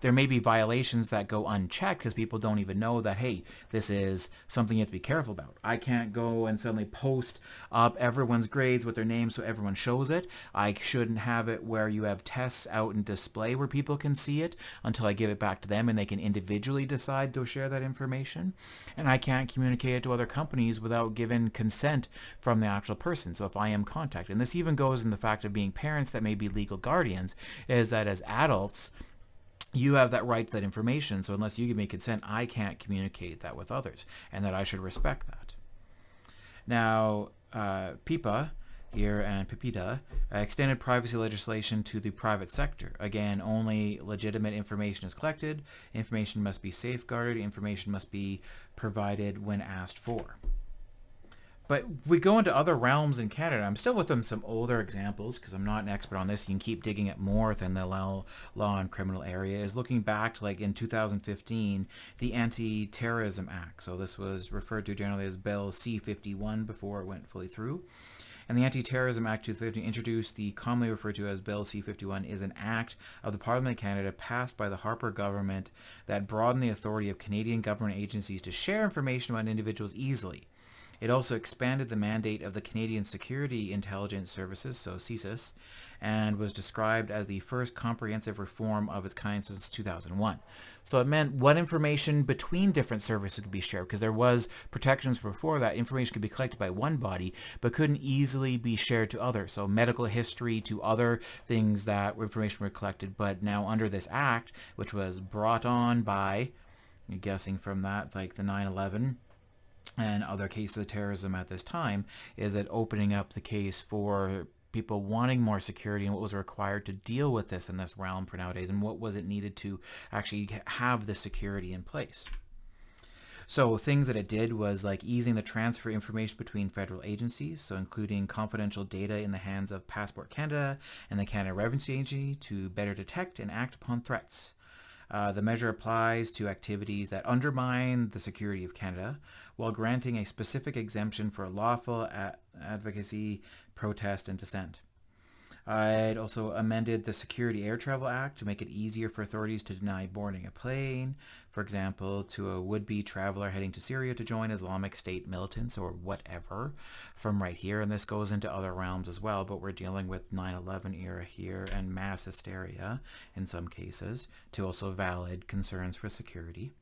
Speaker 1: There may be violations that go unchecked because people don't even know that, hey, this is something you have to be careful about. I can't go and suddenly post up everyone's grades with their names so everyone shows it. I shouldn't have it where you have tests out and display where people can see it until I give it back to them and they can individually decide to share that information. And I can't communicate it to other companies without given consent from the actual person. So if I am contacted, and this even goes in the fact of being parents that may be legal guardians, is that as adults, you have that right to that information, so unless you give me consent, I can't communicate that with others, and that I should respect that. Now, PIPA here and PIPIDA extended privacy legislation to the private sector. Again, only legitimate information is collected, information must be safeguarded, information must be provided when asked for. But we go into other realms in Canada. I'm still with them some older examples because I'm not an expert on this. You can keep digging it more within the law and criminal area. Is looking back to like in 2015, the Anti-Terrorism Act. So this was referred to generally as Bill C-51 before it went fully through. And the Anti-Terrorism Act 2015 introduced the commonly referred to as Bill C-51 is an act of the Parliament of Canada passed by the Harper government that broadened the authority of Canadian government agencies to share information about individuals easily. It also expanded the mandate of the Canadian Security Intelligence Services, so CSIS, and was described as the first comprehensive reform of its kind since 2001. So it meant what information between different services could be shared, because there was protections before that. Information could be collected by one body, but couldn't easily be shared to others. So medical history to other things that information were collected. But now under this act, which was brought on by, I'm guessing from that, like the 9/11 and other cases of terrorism at this time, is it opening up the case for people wanting more security and what was required to deal with this in this realm for nowadays, and what was it needed to actually have the security in place. So things that it did was like easing the transfer information between federal agencies, so including confidential data in the hands of Passport Canada and the Canada Revenue Agency to better detect and act upon threats. The measure applies to activities that undermine the security of Canada, while granting a specific exemption for lawful advocacy, protest, and dissent. It also amended the Security Air Travel Act to make it easier for authorities to deny boarding a plane, for example, to a would-be traveler heading to Syria to join Islamic State militants or whatever from right here. And this goes into other realms as well, but we're dealing with 9/11 era here and mass hysteria in some cases, to also valid concerns for security.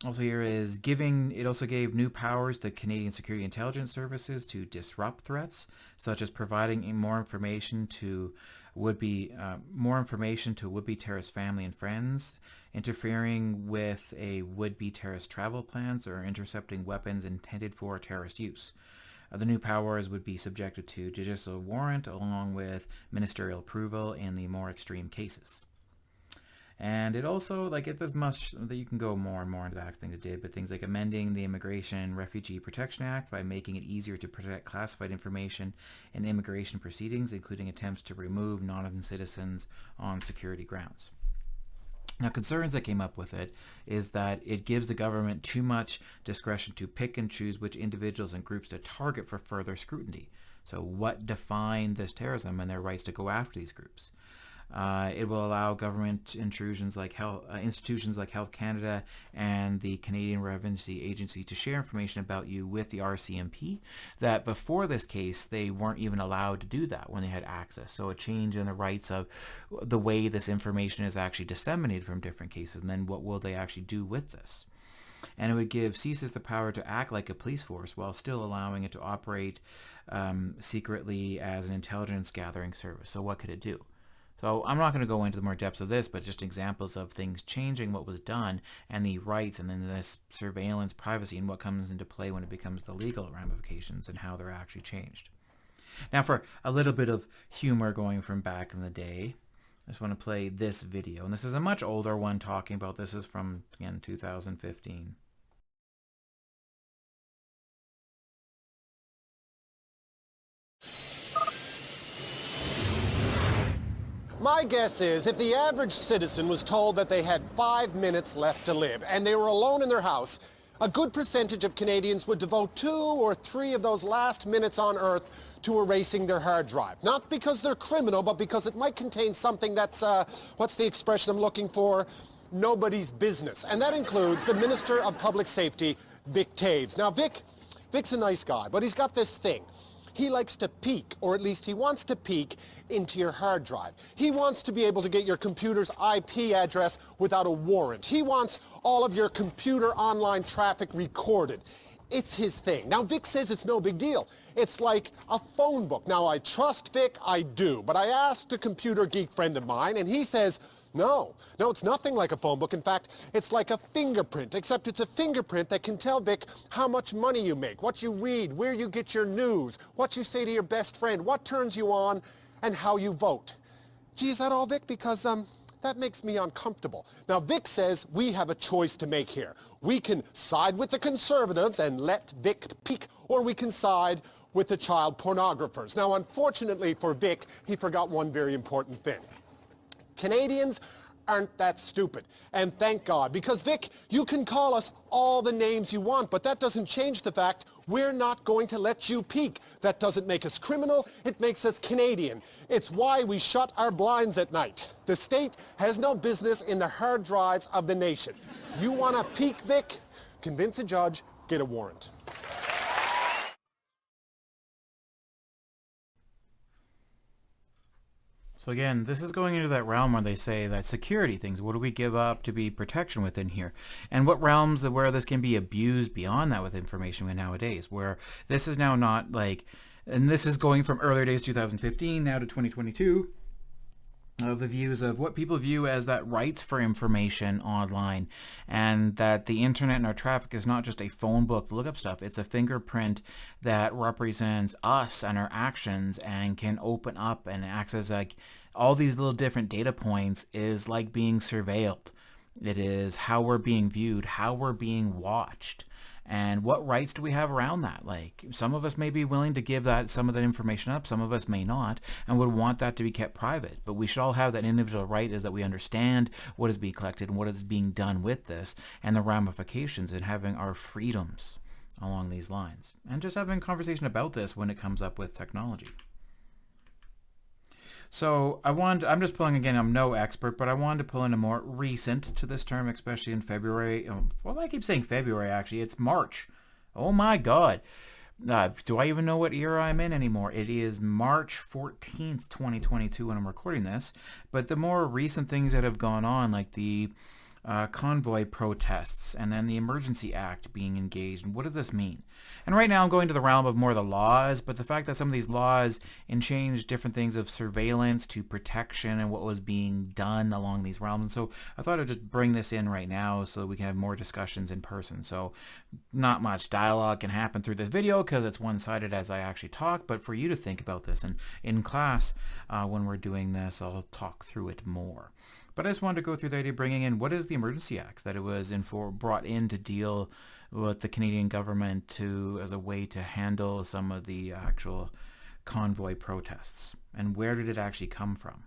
Speaker 1: Also here is it also gave new powers to Canadian Security Intelligence Services to disrupt threats, such as providing more information to would-be terrorist family and friends, interfering with a would-be terrorist travel plans, or intercepting weapons intended for terrorist use. The new powers would be subjected to judicial warrant along with ministerial approval in the more extreme cases. And it also, it does much that you can go more and more into the things it did, but things like amending the Immigration and Refugee Protection Act by making it easier to protect classified information in immigration proceedings, including attempts to remove non-citizens on security grounds. Now, concerns that came up with it is that it gives the government too much discretion to pick and choose which individuals and groups to target for further scrutiny. So what defined this terrorism and their rights to go after these groups? It will allow government institutions like Health Canada and the Canadian Revenue Agency to share information about you with the RCMP that before this case they weren't even allowed to do that when they had access. So a change in the rights of the way this information is actually disseminated from different cases, and then what will they actually do with this? And it would give CSIS the power to act like a police force while still allowing it to operate secretly as an intelligence gathering service. So what could it do? So I'm not going to go into the more depths of this, but just examples of things changing what was done and the rights, and then this surveillance, privacy, and what comes into play when it becomes the legal ramifications and how they're actually changed. Now, for a little bit of humor going from back in the day, I just want to play this video. And this is a much older one talking about this. Is from, again, 2015.
Speaker 4: My guess is if the average citizen was told that they had 5 minutes left to live and they were alone in their house, a good percentage of Canadians would devote 2 or 3 of those last minutes on Earth to erasing their hard drive. Not because they're criminal, but because it might contain something that's, what's the expression I'm looking for? Nobody's business. And that includes the Minister of Public Safety, Vic Taves. Now, Vic's a nice guy, but he's got this thing. He likes to peek, or at least he wants to peek, into your hard drive. He wants to be able to get your computer's IP address without a warrant. He wants all of your computer online traffic recorded. It's his thing. Now, Vic says it's no big deal. It's like a phone book. Now, I trust Vic, I do, but I asked a computer geek friend of mine, and he says, no, it's nothing like a phone book. In fact, it's like a fingerprint, except it's a fingerprint that can tell Vic how much money you make, what you read, where you get your news, what you say to your best friend, what turns you on, and how you vote. Gee, is that all, Vic? Because that makes me uncomfortable. Now, Vic says we have a choice to make here. We can side with the conservatives and let Vic peek, or we can side with the child pornographers. Now, unfortunately for Vic, he forgot one very important thing. Canadians aren't that stupid. And thank God, because Vic, you can call us all the names you want, but that doesn't change the fact we're not going to let you peek. That doesn't make us criminal, it makes us Canadian. It's why we shut our blinds at night. The state has no business in the hard drives of the nation. You want to peek, Vic? Convince a judge, get a warrant.
Speaker 1: So again, this is going into that realm where they say that security things, what do we give up to be protection within here? And what realms where this can be abused beyond that with information nowadays, where this is now not like, and this is going from earlier days 2015 now to 2022, of the views of what people view as that rights for information online, and that the internet and our traffic is not just a phone book to look up stuff. It's a fingerprint that represents us and our actions and can open up and access like all these little different data points is like being surveilled. It is how we're being viewed, how we're being watched. And what rights do we have around that? Like, some of us may be willing to give that some of that information up, some of us may not, and would want that to be kept private. But we should all have that individual right, is that we understand what is being collected and what is being done with this and the ramifications, and having our freedoms along these lines. And just having a conversation about this when it comes up with technology. So I'm just pulling again, I'm no expert, but I wanted to pull in a more recent to this term, especially in February. Well, I keep saying February, actually. It's March. Oh my God. Do I even know what era I'm in anymore? It is March 14th, 2022 when I'm recording this. But the more recent things that have gone on, like the convoy protests and then the Emergency Act being engaged. And what does this mean? And right now I'm going to the realm of more of the laws, but the fact that some of these laws change different things of surveillance to protection and what was being done along these realms. And so I thought I'd just bring this in right now so we can have more discussions in person. So not much dialogue can happen through this video because it's one-sided as I actually talk, but for you to think about this. And in class, when we're doing this, I'll talk through it more. But I just wanted to go through the idea of bringing in what is the Emergency Acts, that it was brought in to deal with the Canadian government as a way to handle some of the actual convoy protests. And where did it actually come from?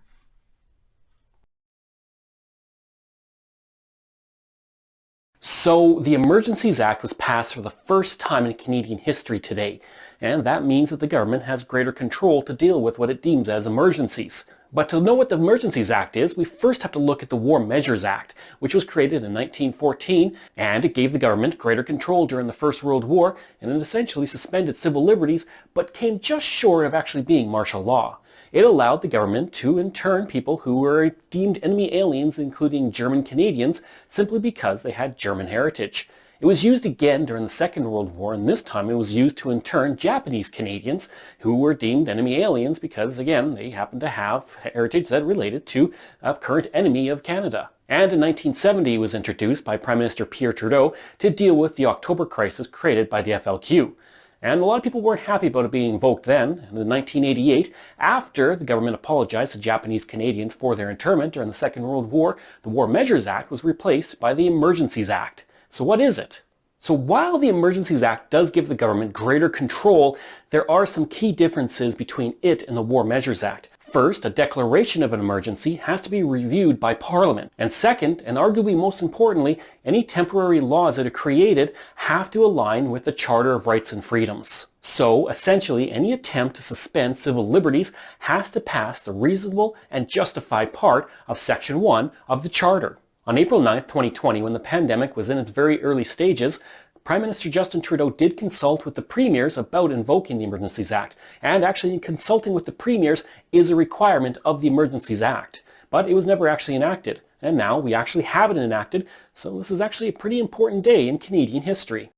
Speaker 5: So the Emergencies Act was passed for the first time in Canadian history today, and that means that the government has greater control to deal with what it deems as emergencies. But to know what the Emergencies Act is, we first have to look at the War Measures Act, which was created in 1914, and it gave the government greater control during the First World War, and it essentially suspended civil liberties, but came just short of actually being martial law. It allowed the government to intern people who were deemed enemy aliens, including German Canadians, simply because they had German heritage. It was used again during the Second World War, and this time it was used to intern Japanese Canadians who were deemed enemy aliens because, again, they happened to have heritage that related to a current enemy of Canada. And in 1970 it was introduced by Prime Minister Pierre Trudeau to deal with the October crisis created by the FLQ. And a lot of people weren't happy about it being invoked then. And in 1988, after the government apologized to Japanese Canadians for their internment during the Second World War, the War Measures Act was replaced by the Emergencies Act. So what is it? So while the Emergencies Act does give the government greater control, there are some key differences between it and the War Measures Act. First, a declaration of an emergency has to be reviewed by Parliament. And second, and arguably most importantly, any temporary laws that are created have to align with the Charter of Rights and Freedoms. So, essentially, any attempt to suspend civil liberties has to pass the reasonable and justified part of Section 1 of the Charter. On April 9, 2020, when the pandemic was in its very early stages, Prime Minister Justin Trudeau did consult with the premiers about invoking the Emergencies Act, and actually consulting with the premiers is a requirement of the Emergencies Act. But it was never actually enacted, and now we actually have it enacted, so this is actually a pretty important day in Canadian history.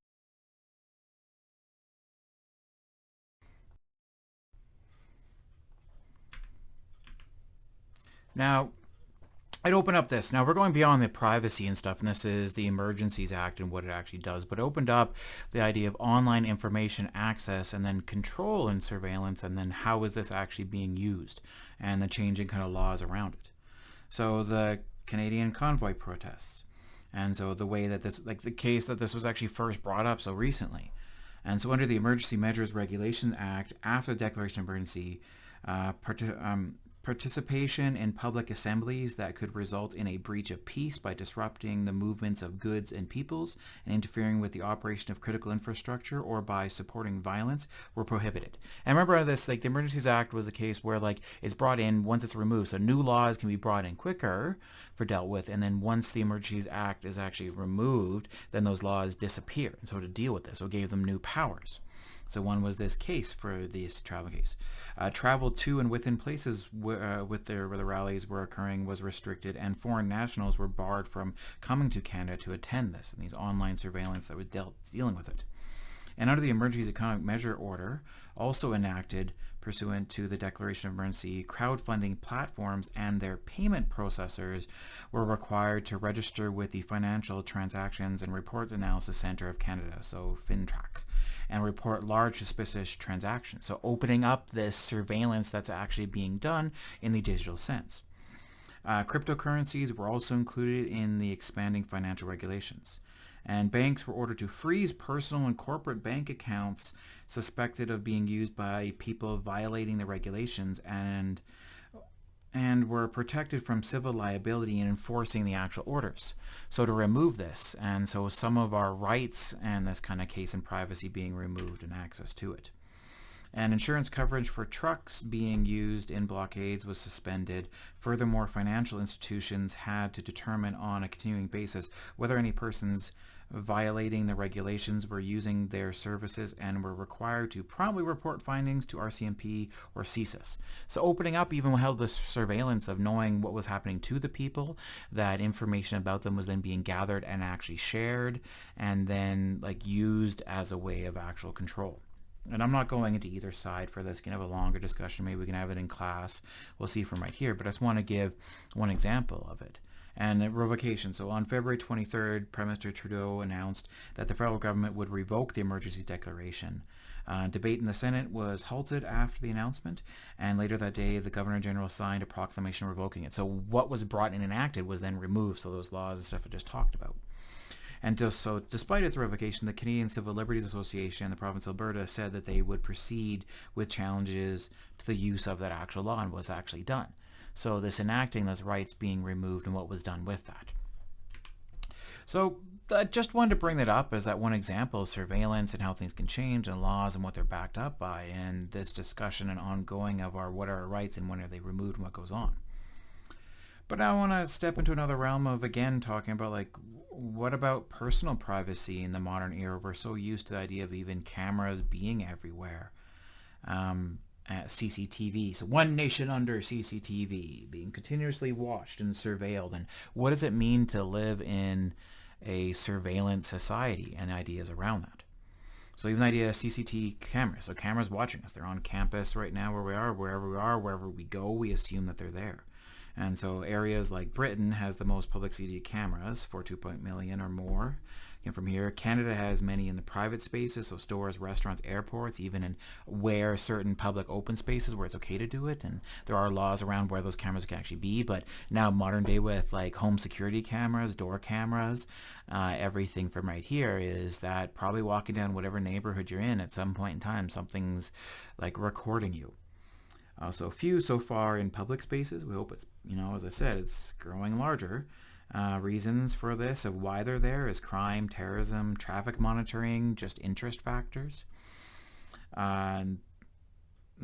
Speaker 1: Now, I'd open up this. Now, we're going beyond the privacy and stuff, and this is the Emergencies Act and what it actually does, but it opened up the idea of online information access and then control and surveillance, and then how is this actually being used, and the changing kind of laws around it. So the Canadian convoy protests, and so the way that this, like the case that this was actually first brought up so recently. And so under the Emergency Measures Regulation Act, after the declaration of emergency, participation in public assemblies that could result in a breach of peace by disrupting the movements of goods and peoples and interfering with the operation of critical infrastructure or by supporting violence were prohibited. And remember this, like the Emergencies Act was a case where like it's brought in once it's removed, so new laws can be brought in quicker for dealt with, and then once the Emergencies Act is actually removed, then those laws disappear. And so to deal with this, it gave them new powers. So one was this case for this travel case. Travel to and within places where the rallies were occurring was restricted, and foreign nationals were barred from coming to Canada to attend this, and these online surveillance that was dealing with it. And under the Emergency Economic Measure Order, also enacted pursuant to the Declaration of Emergency, crowdfunding platforms and their payment processors were required to register with the Financial Transactions and Report Analysis Centre of Canada, so FINTRAC, and report large suspicious transactions. So opening up this surveillance that's actually being done in the digital sense. Cryptocurrencies were also included in the expanding financial regulations. And banks were ordered to freeze personal and corporate bank accounts suspected of being used by people violating the regulations, and were protected from civil liability in enforcing the actual orders. So to remove this, and so some of our rights and this kind of case in privacy being removed and access to it. And insurance coverage for trucks being used in blockades was suspended. Furthermore, financial institutions had to determine on a continuing basis whether any persons violating the regulations were using their services, and were required to promptly report findings to RCMP or CSIS. So opening up even held the surveillance of knowing what was happening to the people, that information about them was then being gathered and actually shared, and then used as a way of actual control. And I'm not going into either side for this. We can have a longer discussion. Maybe we can have it in class. We'll see from right here. But I just want to give one example of it. And revocation. So on February 23rd, Prime Minister Trudeau announced that the federal government would revoke the emergency declaration. Debate in the Senate was halted after the announcement, and later that day the Governor General signed a proclamation revoking it. So what was brought in and enacted was then removed. So those laws and stuff I just talked about. And so despite its revocation, the Canadian Civil Liberties Association and the province of Alberta said that they would proceed with challenges to the use of that actual law, and was actually done. So this enacting those rights being removed and what was done with that. So I just wanted to bring that up as that one example of surveillance and how things can change, and laws and what they're backed up by, and this discussion and ongoing of what are our rights and when are they removed and what goes on. But now I want to step into another realm of, again, talking about what about personal privacy in the modern era? We're so used to the idea of even cameras being everywhere. CCTV, so one nation under CCTV, being continuously watched and surveilled. And what does it mean to live in a surveillance society, and ideas around that? So even the idea of CCTV cameras, so cameras watching us, they're on campus right now where we are, wherever we go, we assume that they're there. And so areas like Britain has the most public CCTV cameras, 4.2 million or more. And from here, Canada has many in the private spaces, so stores, restaurants, airports, even in where certain public open spaces where it's okay to do it. And there are laws around where those cameras can actually be. But now modern day with home security cameras, door cameras, everything from right here is that probably walking down whatever neighborhood you're in at some point in time, something's recording you. So few so far in public spaces. We hope it's, as I said, it's growing larger. Reasons for this of why they're there is crime, terrorism, traffic monitoring, just interest factors.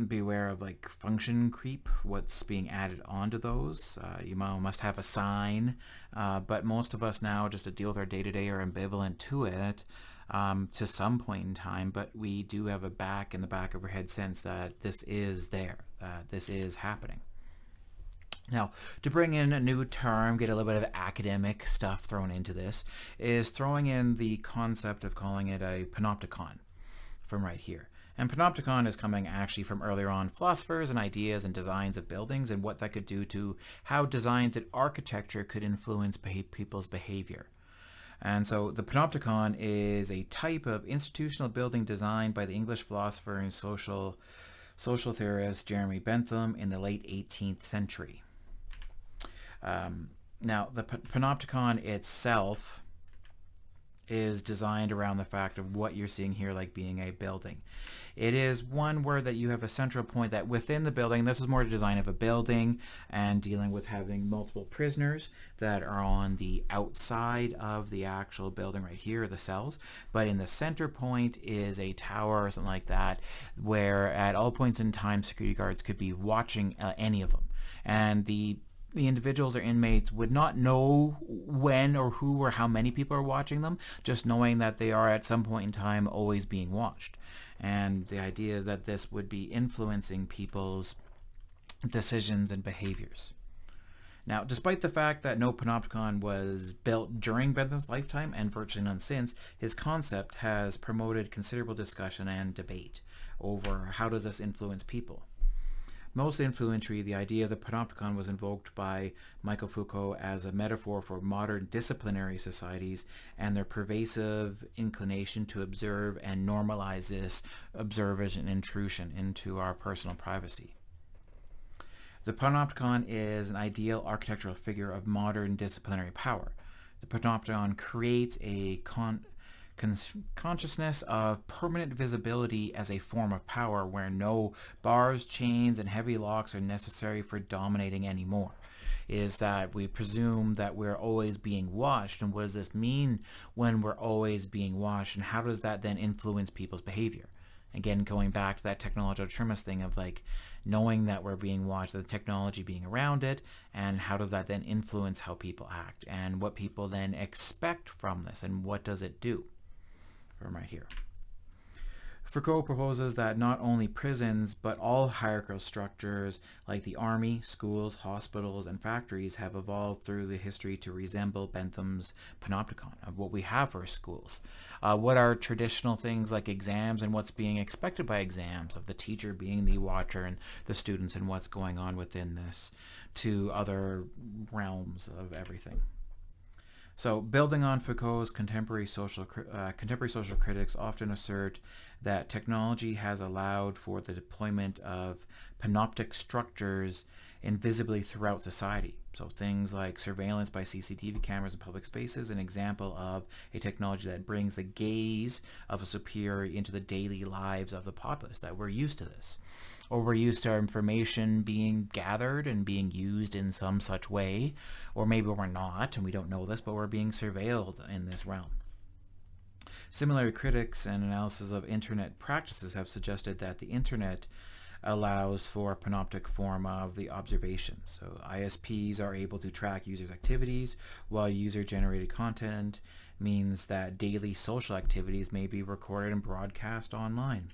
Speaker 1: Beware of function creep, what's being added onto those. You must have a sign, but most of us now, just to deal with our day-to-day, are ambivalent to it to some point in time, but we do have in the back of our head sense that this is there, that this is happening. Now, to bring in a new term, get a little bit of academic stuff thrown into this, is throwing in the concept of calling it a Panopticon from right here. And Panopticon is coming actually from earlier on philosophers and ideas and designs of buildings, and what that could do to how designs and architecture could influence people's behavior. And so the Panopticon is a type of institutional building designed by the English philosopher and social theorist Jeremy Bentham in the late 18th century. Now, the Panopticon itself is designed around the fact of what you're seeing here being a building. It is one where that you have a central point that within the building, this is more the design of a building and dealing with having multiple prisoners that are on the outside of the actual building right here, the cells, but in the center point is a tower or something like that, where at all points in time security guards could be watching any of them. And the individuals or inmates would not know when or who or how many people are watching them, just knowing that they are at some point in time always being watched. And the idea is that this would be influencing people's decisions and behaviors. Now, despite the fact that no Panopticon was built during Bentham's lifetime and virtually none since, his concept has promoted considerable discussion and debate over how does this influence people. Most influentially, the idea of the Panopticon was invoked by Michael Foucault as a metaphor for modern disciplinary societies and their pervasive inclination to observe and normalize this observation and intrusion into our personal privacy. The Panopticon is an ideal architectural figure of modern disciplinary power. The Panopticon creates a consciousness of permanent visibility as a form of power where no bars, chains, and heavy locks are necessary for dominating anymore. Is that we presume that we're always being watched, and what does this mean when we're always being watched, and how does that then influence people's behavior? Again, going back to that technological determinist thing of like knowing that we're being watched, the technology being around it, and how does that then influence how people act and what people then expect from this, and what does it do? From right here. Foucault proposes that not only prisons, but all hierarchical structures like the army, schools, hospitals, and factories have evolved through the history to resemble Bentham's Panopticon of what we have for schools. What are traditional things like exams and what's being expected by exams, of the teacher being the watcher and the students and what's going on within this, to other realms of everything. So, building on Foucault's contemporary social critics often assert that technology has allowed for the deployment of panoptic structures invisibly throughout society. So things like surveillance by CCTV cameras in public spaces, an example of a technology that brings the gaze of a superior into the daily lives of the populace, that we're used to this. Or we're used to our information being gathered and being used in some such way, or maybe we're not, and we don't know this, but we're being surveilled in this realm. Similar critics and analysis of internet practices have suggested that the internet allows for a panoptic form of the observation. So ISPs are able to track users' activities, while user-generated content means that daily social activities may be recorded and broadcast online.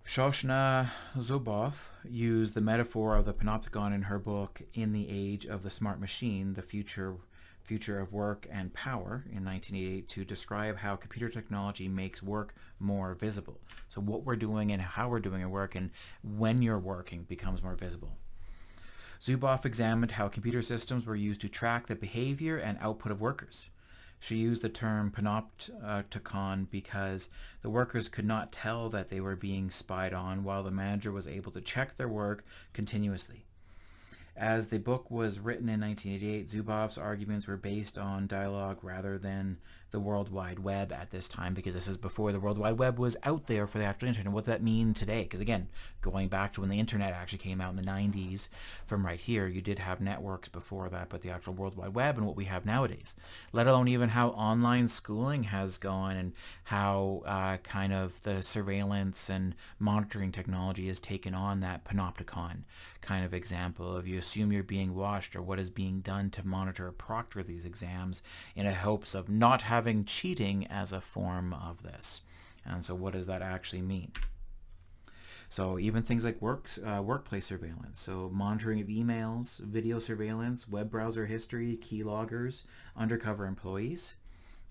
Speaker 1: Shoshana Zuboff used the metaphor of the panopticon in her book In the Age of the Smart Machine, The Future of Work and Power in 1988 to describe how computer technology makes work more visible. So what we're doing and how we're doing our work and when you're working becomes more visible. Zuboff examined how computer systems were used to track the behavior and output of workers. She used the term Panopticon because the workers could not tell that they were being spied on, while the manager was able to check their work continuously. As the book was written in 1988, Zuboff's arguments were based on dialogue rather than the World Wide Web at this time, because this is before the World Wide Web was out there for the actual internet. What does that mean today? Because again, going back to when the internet actually came out in the 90s, from right here, you did have networks before that, but the actual World Wide Web and what we have nowadays, let alone even how online schooling has gone and how kind of the surveillance and monitoring technology has taken on that panopticon kind of example of you assume you're being watched, or what is being done to monitor or proctor these exams in a hopes of not having cheating as a form of this. And so what does that actually mean? So even things like workplace surveillance, so monitoring of emails, video surveillance, web browser history, keyloggers, undercover employees.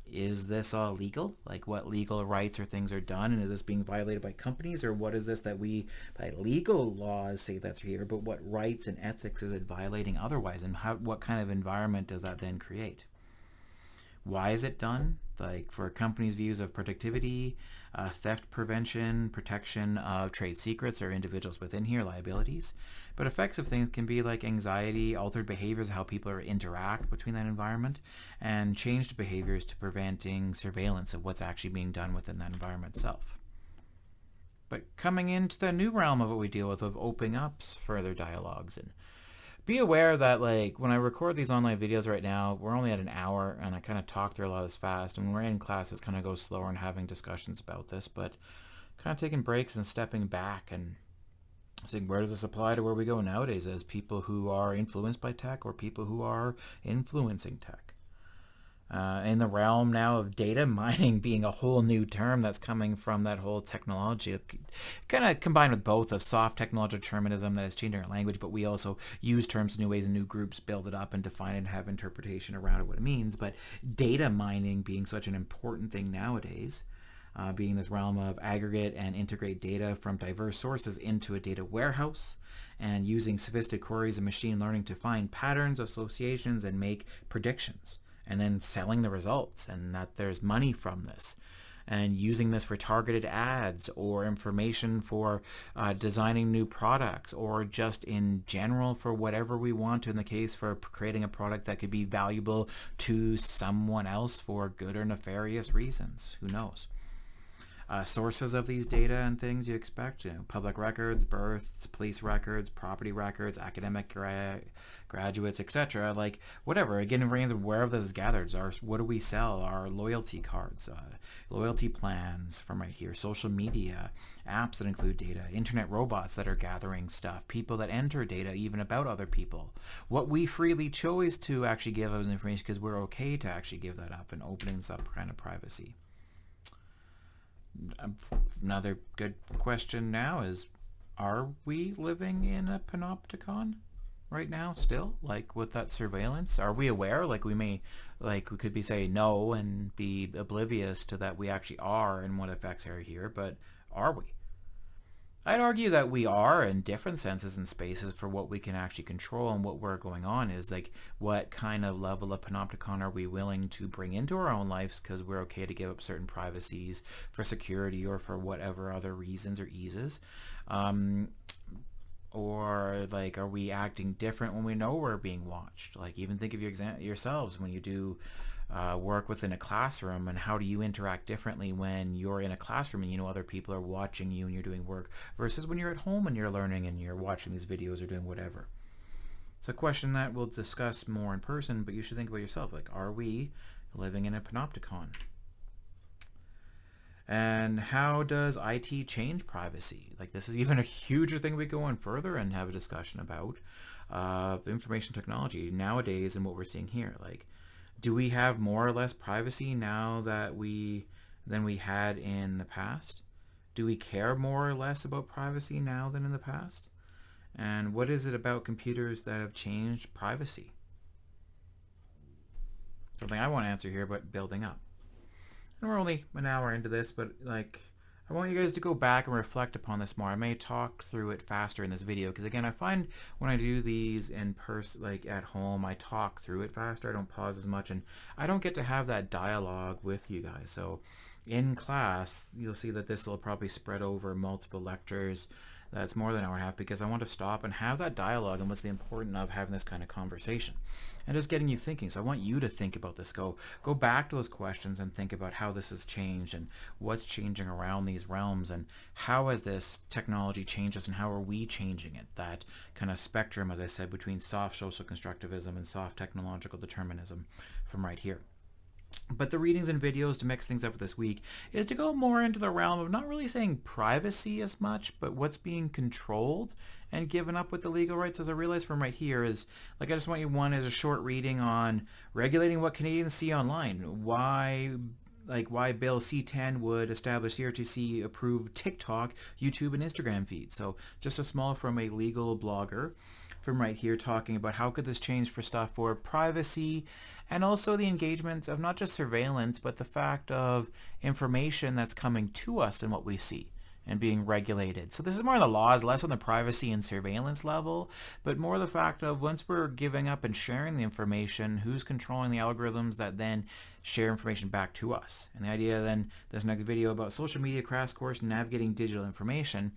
Speaker 1: Is this all legal? Like what legal rights or things are done, and is this being violated by companies, or what is this that we by legal laws say that's here, but what rights and ethics is it violating otherwise, and what kind of environment does that then create? Why is it done? Like for companies' views of productivity, theft prevention, protection of trade secrets or individuals within here, liabilities. But effects of things can be like anxiety, altered behaviors, how people interact between that environment, and changed behaviors to preventing surveillance of what's actually being done within that environment itself. But coming into the new realm of what we deal with, of opening up further dialogues, and be aware that like when I record these online videos right now, we're only at an hour, and I kind of talk through a lot of this fast, and when we're in classes kind of go slower and having discussions about this, but kind of taking breaks and stepping back and saying, where does this apply to where we go nowadays as people who are influenced by tech or people who are influencing tech? in the realm now of data mining being a whole new term that's coming from that whole technology, kind of combined with both of soft technological determinism that is changing our language, but we also use terms in new ways and new groups build it up and define it and have interpretation around it, what it means. But data mining being such an important thing nowadays, being this realm of aggregate and integrate data from diverse sources into a data warehouse and using sophisticated queries and machine learning to find patterns, associations, and make predictions, and then selling the results, and that there's money from this, and using this for targeted ads or information for designing new products, or just in general for whatever we want to, in the case for creating a product that could be valuable to someone else for good or nefarious reasons. Who knows? Sources of these data and things you expect, public records, births, police records, property records, academic graduates, etc. Like whatever, again, it ranges wherever this is gathered. What do we sell? Our loyalty cards, loyalty plans from right here, social media, apps that include data, internet robots that are gathering stuff, people that enter data even about other people. What we freely chose to actually give as information because we're okay to actually give that up and opening up kind of privacy. Another good question now is, are we living in a panopticon right now still, like with that surveillance? Are we aware? Like we could be saying no and be oblivious to that we actually are and what effects are here, but are we? I'd argue that we are in different senses and spaces for what we can actually control, and what we're going on is like what kind of level of panopticon are we willing to bring into our own lives because we're okay to give up certain privacies for security or for whatever other reasons or eases. Or like, are we acting different when we know we're being watched? Like, even think of yourselves when you do work within a classroom, and how do you interact differently when you're in a classroom and you know other people are watching you and you're doing work versus when you're at home and you're learning and you're watching these videos or doing whatever. It's a question that we'll discuss more in person, but you should think about yourself, like, are we living in a panopticon? And how does IT change privacy? Like, this is even a huger thing we go on further and have a discussion about information technology nowadays and what we're seeing here. Like, do we have more or less privacy now than we had in the past? Do we care more or less about privacy now than in the past? And what is it about computers that have changed privacy? Something I want to answer here, but building up. And we're only an hour into this, but like, I want you guys to go back and reflect upon this more. I may talk through it faster in this video because, again, I find when I do these in person, like at home, I talk through it faster. I don't pause as much, and I don't get to have that dialogue with you guys. So in class, you'll see that this will probably spread over multiple lectures. That's more than an hour and a half, because I want to stop and have that dialogue and what's the importance of having this kind of conversation and just getting you thinking. So I want you to think about this. Go back to those questions and think about how this has changed and what's changing around these realms, and how has this technology changed us and how are we changing it. That kind of spectrum, as I said, between soft social constructivism and soft technological determinism from right here. But the readings and videos, to mix things up for this week, is to go more into the realm of not really saying privacy as much, but what's being controlled and given up with the legal rights. As I realized from right here is, like, I just want you, one is a short reading on regulating what Canadians see online. Why Bill C-10 would establish CRTC approved TikTok, YouTube, and Instagram feeds. So just a small from a legal blogger from right here, talking about how could this change for stuff for privacy, and also the engagement of not just surveillance, but the fact of information that's coming to us and what we see and being regulated. So this is more on the laws, less on the privacy and surveillance level, but more the fact of once we're giving up and sharing the information, who's controlling the algorithms that then share information back to us. And the idea then, this next video about social media crash course navigating digital information,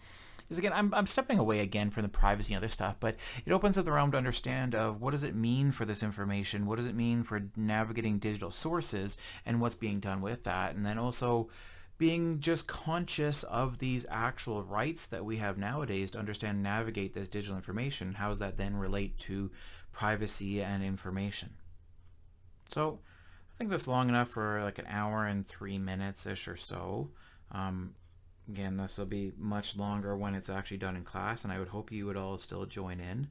Speaker 1: is, again, I'm stepping away again from the privacy and other stuff, but it opens up the realm to understand of what does it mean for this information, what does it mean for navigating digital sources, and what's being done with that, and then also being just conscious of these actual rights that we have nowadays to understand and navigate this digital information. How does that then relate to privacy and information? So I think that's long enough for like an hour and 3 minutes-ish or so. Again, this will be much longer when it's actually done in class, and I would hope you would all still join in.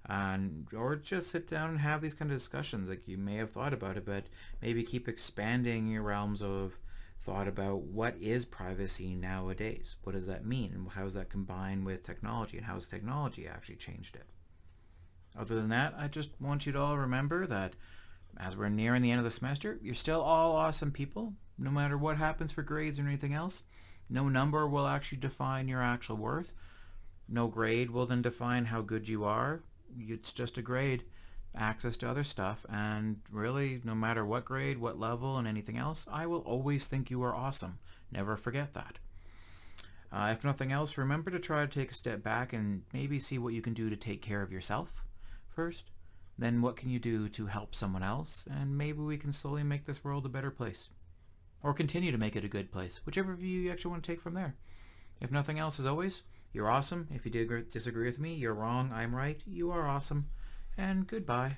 Speaker 1: or just sit down and have these kind of discussions. Like, you may have thought about it, but maybe keep expanding your realms of thought about what is privacy nowadays. What does that mean? And how does that combine with technology? And how has technology actually changed it? Other than that, I just want you to all remember that as we're nearing the end of the semester, you're still all awesome people, no matter what happens for grades or anything else. No number will actually define your actual worth. No grade will then define how good you are. It's just a grade, access to other stuff, and really, no matter what grade, what level, and anything else, I will always think you are awesome. Never forget that. If nothing else, remember to try to take a step back and maybe see what you can do to take care of yourself first. Then what can you do to help someone else, and maybe we can slowly make this world a better place. Or continue to make it a good place, whichever view you actually want to take from there. If nothing else, as always, you're awesome. If you disagree with me, you're wrong, I'm right. You are awesome. And goodbye.